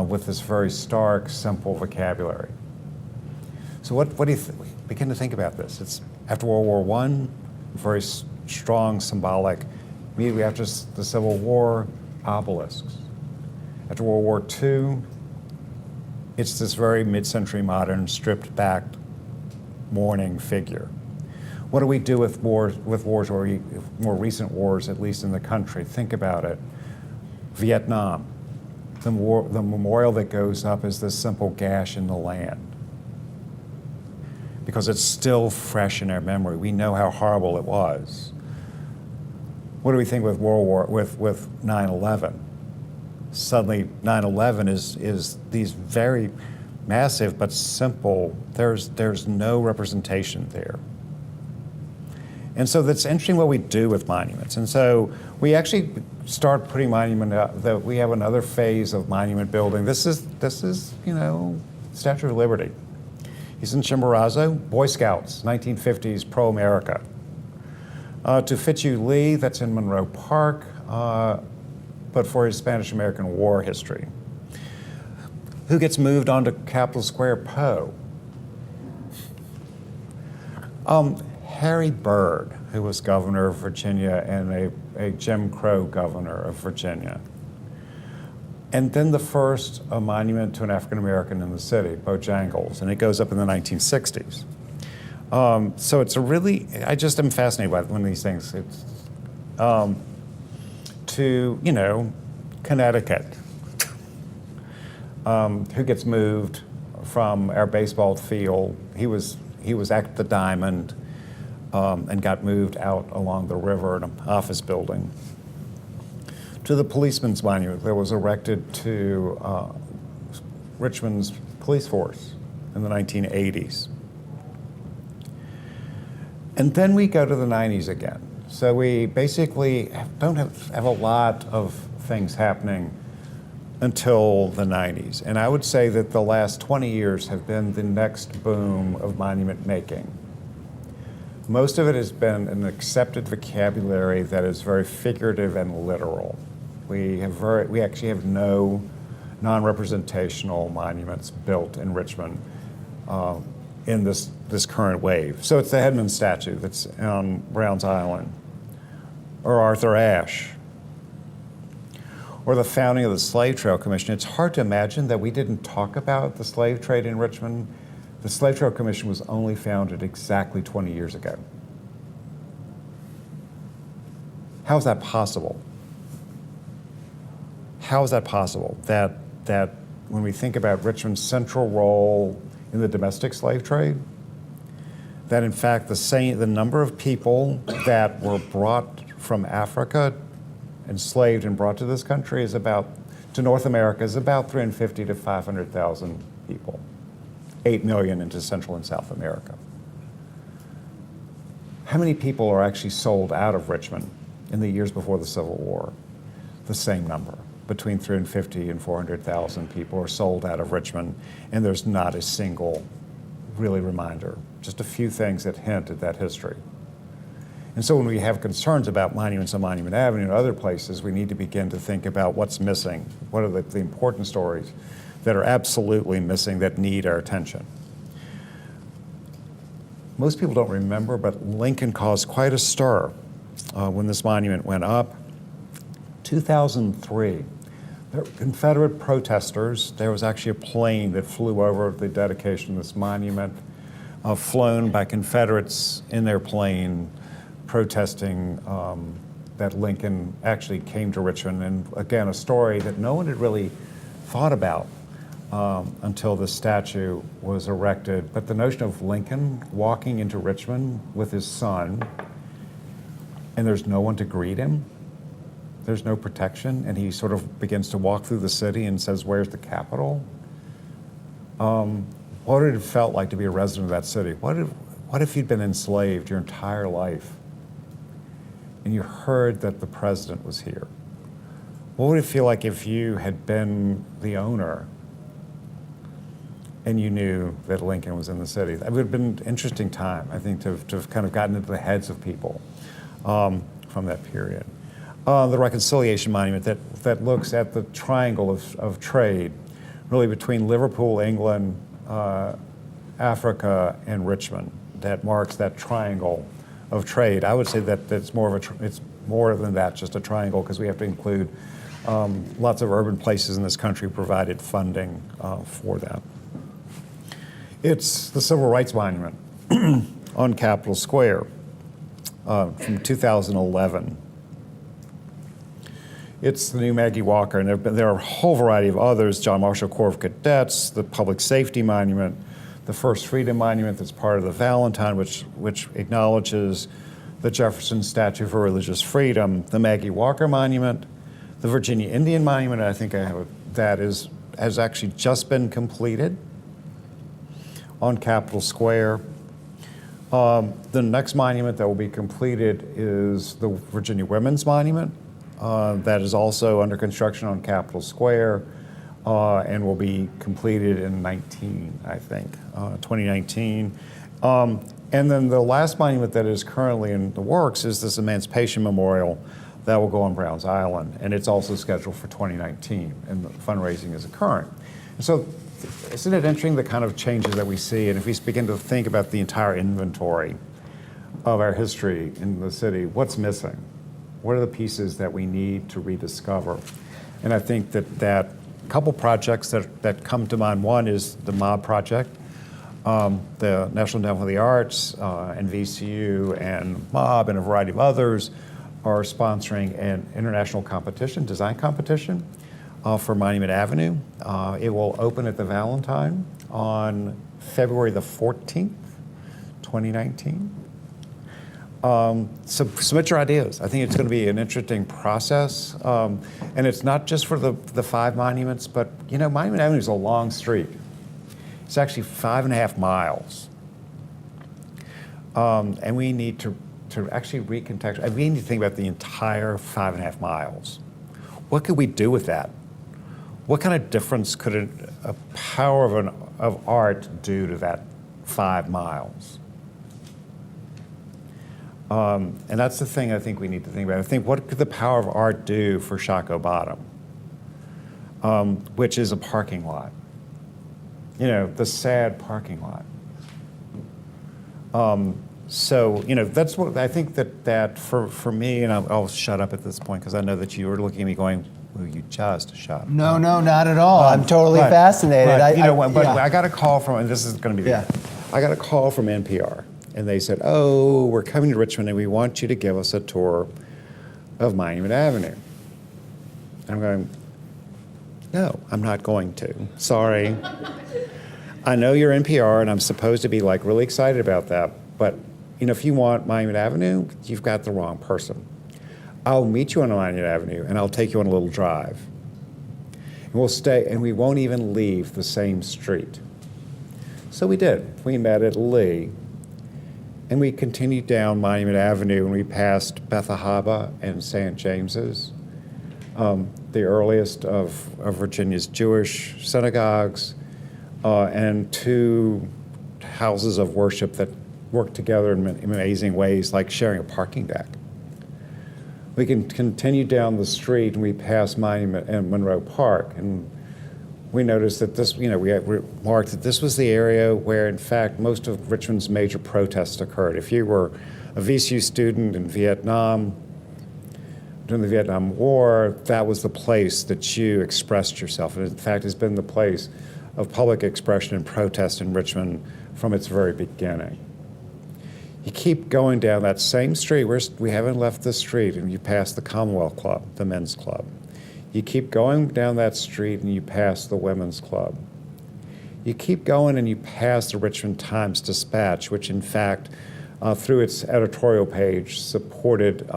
with this very stark, simple vocabulary. So what do you begin to think about this? It's after World War I, very strong, symbolic. Immediately after the Civil War, obelisks. After World War II, it's this very mid-century modern, stripped-back, mourning figure. What do we do with wars or more recent wars, at least in the country? Think about it. Vietnam. The memorial that goes up is this simple gash in the land, because it's still fresh in our memory. We know how horrible it was. What do we think with with 9/11? Suddenly, 9/11 is these very massive but simple. There's no representation there. And so that's interesting what we do with monuments. And so we actually start putting we have another phase of monument building. This is Statue of Liberty. He's in Chimborazo, Boy Scouts, 1950s, pro-America. To Fitzhugh Lee, that's in Monroe Park, but for his Spanish-American War history. Who gets moved onto Capitol Square? Poe. Harry Byrd, who was governor of Virginia and a Jim Crow governor of Virginia. And then the first monument to an African American in the city, Bojangles, and it goes up in the 1960s. So it's a really, I just am fascinated by one of these things. It's to, you know, Connecticut, who gets moved from our baseball field. He was at the Diamond and got moved out along the river in an office building. To the policeman's monument that was erected to Richmond's police force in the 1980s. And then we go to the 90s again. So we basically don't have a lot of things happening until the 90s. And I would say that the last 20 years have been the next boom of monument making. Most of it has been an accepted vocabulary that is very figurative and literal. We actually have no non-representational monuments built in Richmond in this current wave. So it's the Headman statue that's on Browns Island, or Arthur Ashe, or the founding of the Slave Trail Commission. It's hard to imagine that we didn't talk about the slave trade in Richmond. The Slave Trail Commission was only founded exactly 20 years ago. How is that possible? How is that possible that when we think about Richmond's central role in the domestic slave trade, that in fact the number of people that were brought from Africa, enslaved and brought to this country to North America is about 350 to 500,000 people, 8 million into Central and South America. How many people are actually sold out of Richmond in the years before the Civil War? The same number. Between 350 and 400,000 people are sold out of Richmond, and there's not a single really reminder, just a few things that hint at that history. And so when we have concerns about monuments on Monument Avenue and other places, we need to begin to think about what's missing. What are the important stories that are absolutely missing that need our attention? Most people don't remember, but Lincoln caused quite a stir when this monument went up. 2003, there were Confederate protesters. There was actually a plane that flew over the dedication of this monument, flown by Confederates in their plane, protesting that Lincoln actually came to Richmond. And again, a story that no one had really thought about until the statue was erected. But the notion of Lincoln walking into Richmond with his son, and there's no one to greet him, there's no protection, and he sort of begins to walk through the city and says, "Where's the Capitol?" What would it have felt like to be a resident of that city? What if you'd been enslaved your entire life and you heard that the president was here? What would it feel like if you had been the owner and you knew that Lincoln was in the city? That would have been an interesting time, I think, to have kind of gotten into the heads of people from that period. The Reconciliation Monument that looks at the triangle of trade, really between Liverpool, England, Africa, and Richmond, that marks that triangle of trade. I would say that it's more than that, just a triangle, because we have to include lots of urban places in this country provided funding for that. It's the Civil Rights Monument on Capitol Square from 2011. It's the new Maggie Walker, and there are a whole variety of others, John Marshall Corps of Cadets, the Public Safety Monument, the First Freedom Monument that's part of the Valentine, which acknowledges the Jefferson Statue for Religious Freedom, the Maggie Walker Monument, the Virginia Indian Monument, I think has actually just been completed on Capitol Square. The next monument that will be completed is the Virginia Women's Monument. That is also under construction on Capitol Square. and will be completed in 2019. And then the last monument that is currently in the works is this Emancipation Memorial that will go on Browns Island, and it's also scheduled for 2019, and the fundraising is occurring. And so isn't it interesting the kind of changes that we see, and if we begin to think about the entire inventory of our history in the city, what's missing? What are the pieces that we need to rediscover? And I think that couple projects that come to mind. One is the MOB project. The National Endowment for the Arts and VCU and MOB and a variety of others are sponsoring an international competition, design competition, for Monument Avenue. It will open at the Valentine on February the 14th, 2019. So submit your ideas. I think it's going to be an interesting process. And it's not just for the 5 monuments, but Monument Avenue is a long street. It's actually 5.5 miles. And we need to actually recontextualize. We need to think about the entire 5.5 miles. What could we do with that? What kind of difference could a power of art do to that 5 miles? And that's the thing I think we need to think about. I think, what could the power of art do for Shockoe Bottom, which is a parking lot? The sad parking lot. So that's what I think that for me, and I'll shut up at this point because I know that you were looking at me going, "Will you just shut up?" No, not at all. I'm totally fascinated. But I got a call from, and this is going to be I got a call from NPR. And they said, "Oh, we're coming to Richmond and we want you to give us a tour of Monument Avenue." I'm going, "No, I'm not going to. Sorry. I know you're NPR and I'm supposed to be really excited about that, but if you want Monument Avenue, you've got the wrong person. I'll meet you on Monument Avenue and I'll take you on a little drive. And we'll stay and we won't even leave the same street." So we did. We met at Lee. And we continued down Monument Avenue and we passed Bethahaba and St. James's, the earliest of Virginia's Jewish synagogues, and 2 houses of worship that work together in amazing ways, like sharing a parking deck. We can continue down the street and we pass Monument and Monroe Park, and we noticed that this, we remarked that this was the area where, in fact, most of Richmond's major protests occurred. If you were a VCU student in Vietnam, during the Vietnam War, that was the place that you expressed yourself. And in fact, it's been the place of public expression and protest in Richmond from its very beginning. You keep going down that same street, we haven't left the street, and you pass the Commonwealth Club, the men's club. You keep going down that street and you pass the Women's Club. You keep going and you pass the Richmond Times-Dispatch, which in fact, through its editorial page, supported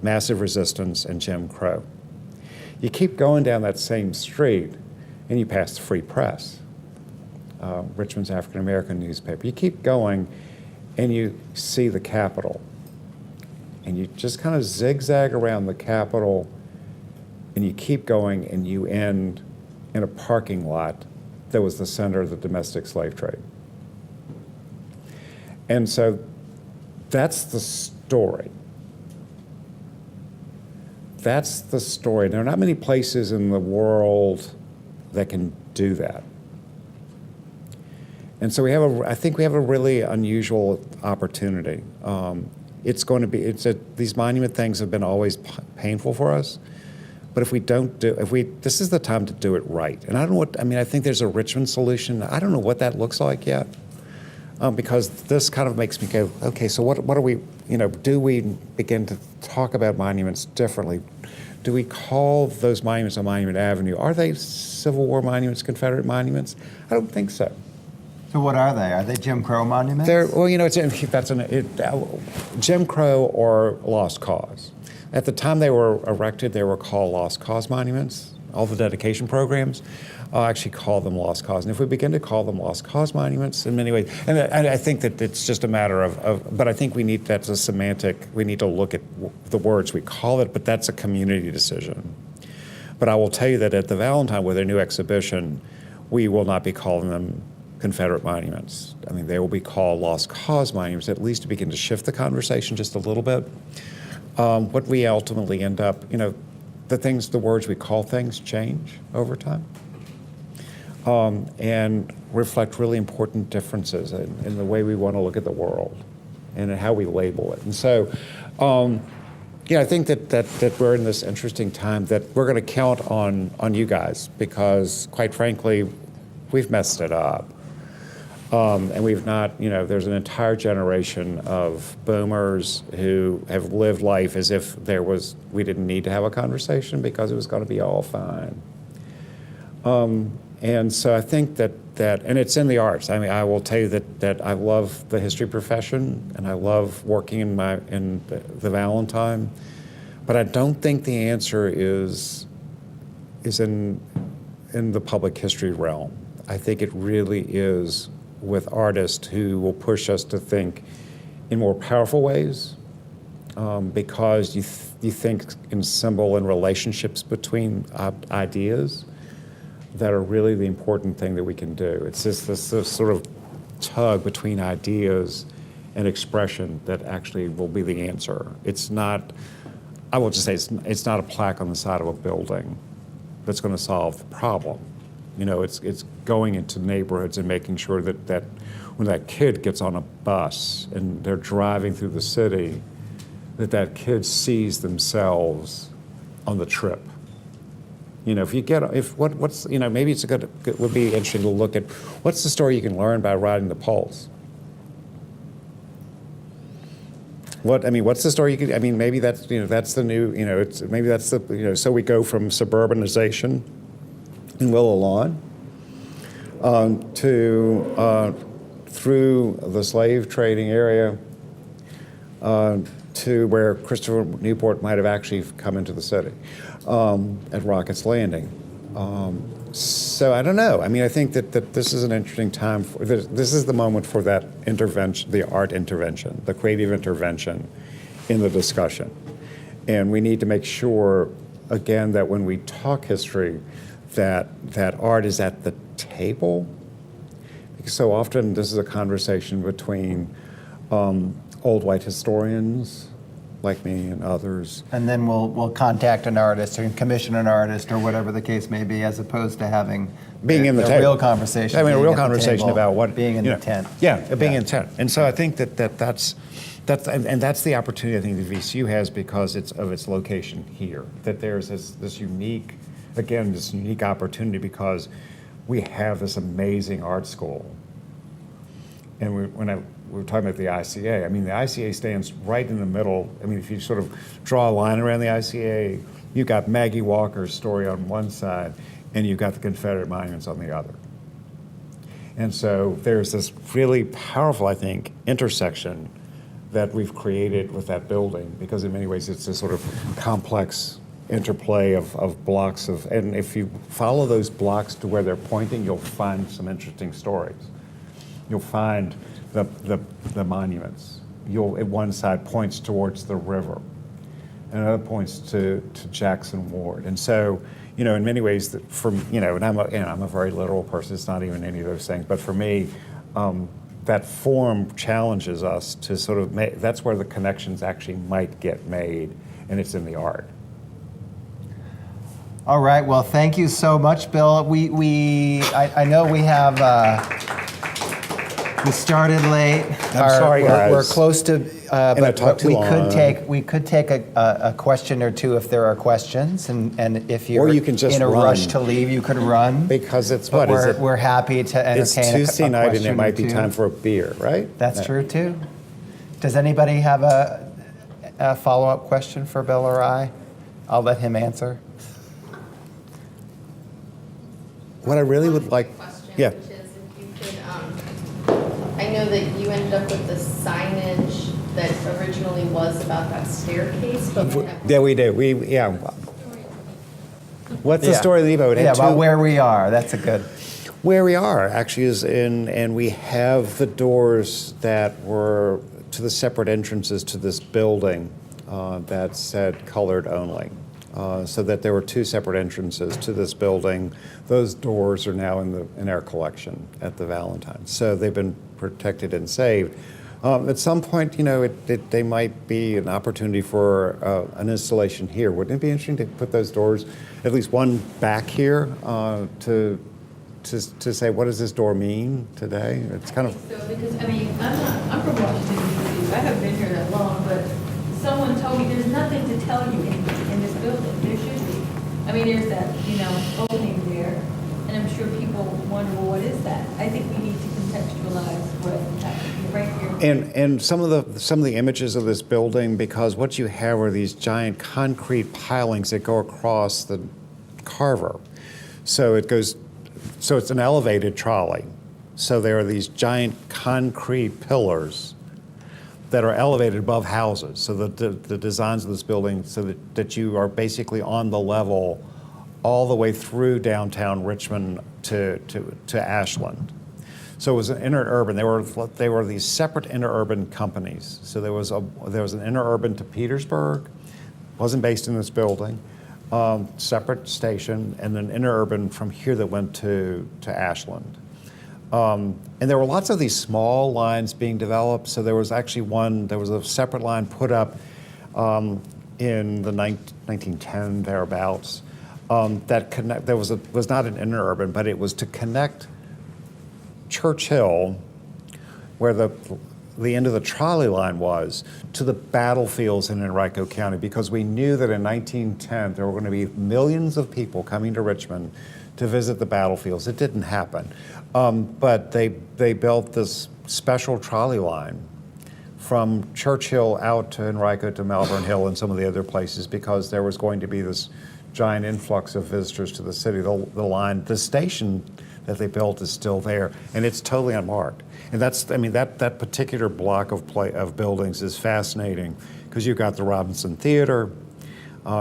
massive resistance and Jim Crow. You keep going down that same street and you pass the Free Press, Richmond's African-American newspaper. You keep going and you see the Capitol. And you just kind of zigzag around the Capitol. And you keep going and you end in a parking lot that was the center of the domestic slave trade. And so that's the story. That's the story. There are not many places in the world that can do that. And so I think we have a really unusual opportunity. These monument things have been always painful for us. But this is the time to do it right. And I think there's a Richmond solution. I don't know what that looks like yet, because this kind of makes me go, okay, so what are we, do we begin to talk about monuments differently? Do we call those monuments on Monument Avenue? Are they Civil War monuments, Confederate monuments? I don't think so. So what are they? Are they Jim Crow monuments? Jim Crow or Lost Cause. At the time they were erected, they were called Lost Cause monuments. All the dedication programs actually call them Lost Cause. And if we begin to call them Lost Cause monuments in many ways, and I think that it's just a matter but I think that's a semantic, we need to look at the words we call it, but that's a community decision. But I will tell you that at the Valentine, with their new exhibition, we will not be calling them Confederate monuments. I mean, they will be called Lost Cause monuments, at least to begin to shift the conversation just a little bit. What we ultimately end up, the words we call things change over time, and reflect really important differences in the way we want to look at the world and in how we label it. And so, I think that we're in this interesting time that we're going to count on you guys, because, quite frankly, we've messed it up. And we've not, there's an entire generation of boomers who have lived life as if we didn't need to have a conversation because it was going to be all fine. And so I think that, and it's in the arts. I mean, I will tell you that I love the history profession and I love working in the Valentine, but I don't think the answer is in the public history realm. I think it really is with artists who will push us to think in more powerful ways, because you think in symbol and relationships between ideas that are really the important thing that we can do. It's just this sort of tug between ideas and expression that actually will be the answer. It's not, I will just say, it's not a plaque on the side of a building that's going to solve the problem. It's going into neighborhoods and making sure that when that kid gets on a bus and they're driving through the city, that kid sees themselves on the trip. Maybe it would be interesting to look at what's the story you can learn by riding the pulse. What's the story you can? Maybe that's the new. Maybe that's the. So we go from suburbanization in Willow Lawn to through the slave trading area to where Christopher Newport might have actually come into the city at Rocket's Landing. So I don't know. I think that this is an interesting time. This is the moment for that intervention, the art intervention, the creative intervention in the discussion. And we need to make sure, again, that when we talk history, that art is at the table. Because so often this is a conversation between old white historians like me and others. And then we'll contact an artist or commission an artist or whatever the case may be, as opposed to having a real conversation. A real conversation about what being in the tent. Being in tent. And so I think that's the opportunity I think the VCU has because of its location here. That there's this unique opportunity because we have this amazing art school. And we were talking about the ICA. The ICA stands right in the middle. If you sort of draw a line around the ICA, you've got Maggie Walker's story on one side, and you've got the Confederate monuments on the other. And so there's this really powerful, I think, intersection that we've created with that building, because in many ways it's this sort of complex interplay of blocks and if you follow those blocks to where they're pointing, you'll find some interesting stories. You'll find the monuments. At one side points towards the river, and another points to Jackson Ward. And so, in many ways, and I'm a very literal person. It's not even any of those things. But for me, that form challenges us to sort of make. That's where the connections actually might get made, and it's in the art. All right. Well, thank you so much, Bill. I know we have. We started late. I'm sorry, guys. We're close to, but we could take a question or two if there are questions, and if you're you can just in a run. rush to leave, you could run. Because it's but what is it? We're happy to entertain It's Tuesday night, and it might be or two. time for a beer, right? That's true too. Does anybody have a follow-up question for Bill or I? I'll let him answer. What I really would like, question, yeah. which is if you could, I know that you ended up with the signage that originally was about that staircase, but Yeah, we do. What's the story of the Evo? About where we are. That's a good. Where we are actually is and we have the doors that were to the separate entrances to this building that said colored only. so that there were two separate entrances to this building. Those doors are now in our collection at the Valentine. So they've been protected and saved. At some point, they might be an opportunity for an installation here. Wouldn't it be interesting to put those doors, at least one back here, to say, what does this door mean today? It's kind of. So, because, I'm from Washington, D.C. I haven't been here that long, but someone told me there's nothing to tell you in this building. There should be. There's that, opening there, and I'm sure people wonder, well, what is that? I think we need to contextualize what's happening right here. And some of the images of this building, because what you have are these giant concrete pilings that go across the carver. So it's an elevated trolley. So there are these giant concrete pillars that are elevated above houses. So the designs of this building, so that you are basically on the level all the way through downtown Richmond to Ashland. So it was an interurban. They were these separate interurban companies. So there was an interurban to Petersburg, wasn't based in this building, separate station, and an interurban from here that went to Ashland. And there were lots of these small lines being developed. So there was a separate line put up in the 1910 thereabouts that was not an interurban, but it was to connect Churchill, where the end of the trolley line was, to the battlefields in Henrico County, because we knew that in 1910 there were going to be millions of people coming to Richmond to visit the battlefields. It didn't happen. But they built this special trolley line from Churchill out to Henrico to Malvern Hill and some of the other places, because there was going to be this giant influx of visitors to the city. The station that they built is still there, and it's totally unmarked. And that particular block of buildings is fascinating, because you've got the Robinson Theater,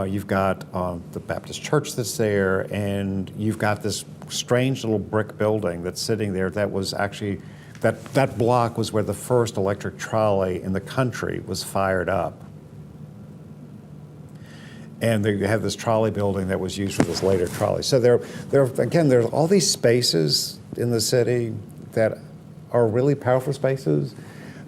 you've got the Baptist church that's there, and you've got this strange little brick building that's sitting there that was actually, that block was where the first electric trolley in the country was fired up. And they have this trolley building that was used for this later trolley. So there's all these spaces in the city that are really powerful spaces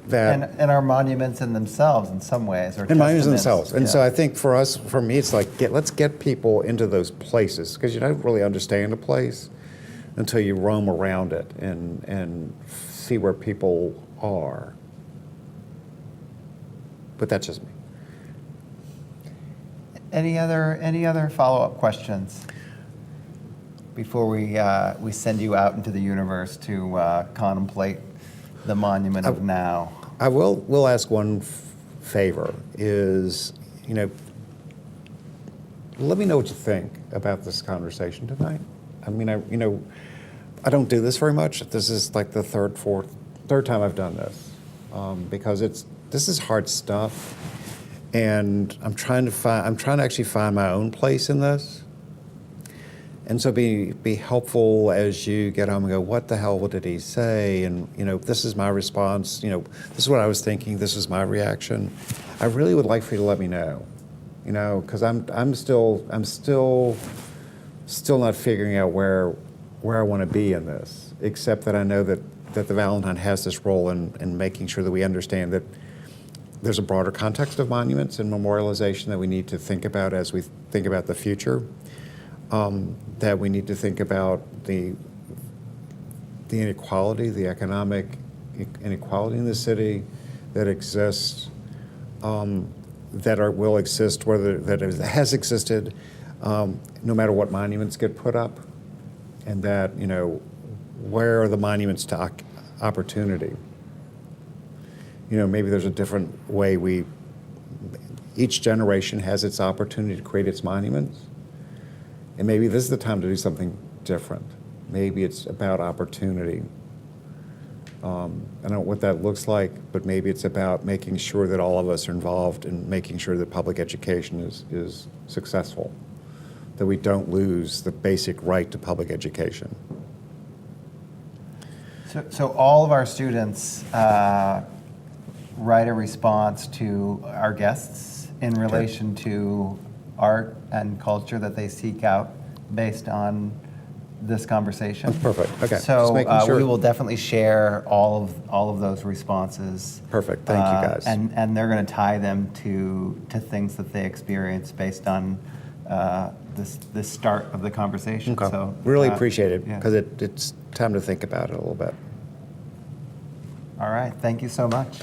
that And are monuments in themselves in some ways, or and monuments testaments. themselves. And Yeah. so I think for me, it's like let's get people into those places, because you don't really understand a place until you roam around it and see where people are. But that's just me. Any other follow-up questions before we send you out into the universe to contemplate the monument of now? I will ask one favor is, let me know what you think about this conversation tonight. I don't do this very much. This is like the third time I've done this, because this is hard stuff. And I'm trying to actually find my own place in this. And so be helpful as you get home and go, what the hell did he say? And this is my response. This is what I was thinking. This is my reaction. I really would like for you to let me know. Because I'm still not figuring out where I want to be in this. Except that I know that the Valentine has this role in making sure that we understand that there's a broader context of monuments and memorialization that we need to think about as we think about the future. That we need to think about the inequality, the economic inequality in the city that exists, will exist, that it has existed, no matter what monuments get put up, and that where are the monuments to opportunity? Maybe there's a different way each generation has its opportunity to create its monuments. And maybe this is the time to do something different. Maybe it's about opportunity. I don't know what that looks like, but maybe it's about making sure that all of us are involved in making sure that public education is successful, that we don't lose the basic right to public education. So all of our students write a response to our guests in relation to art and culture that they seek out based on this conversation. Perfect. Okay. Just So making sure. we will definitely share all of those responses. Perfect. Thank you, guys. And they're going to tie them to things that they experience based on this start of the conversation. Okay. So Really appreciate it yeah. because it's time to think about it a little bit. All right. Thank you so much.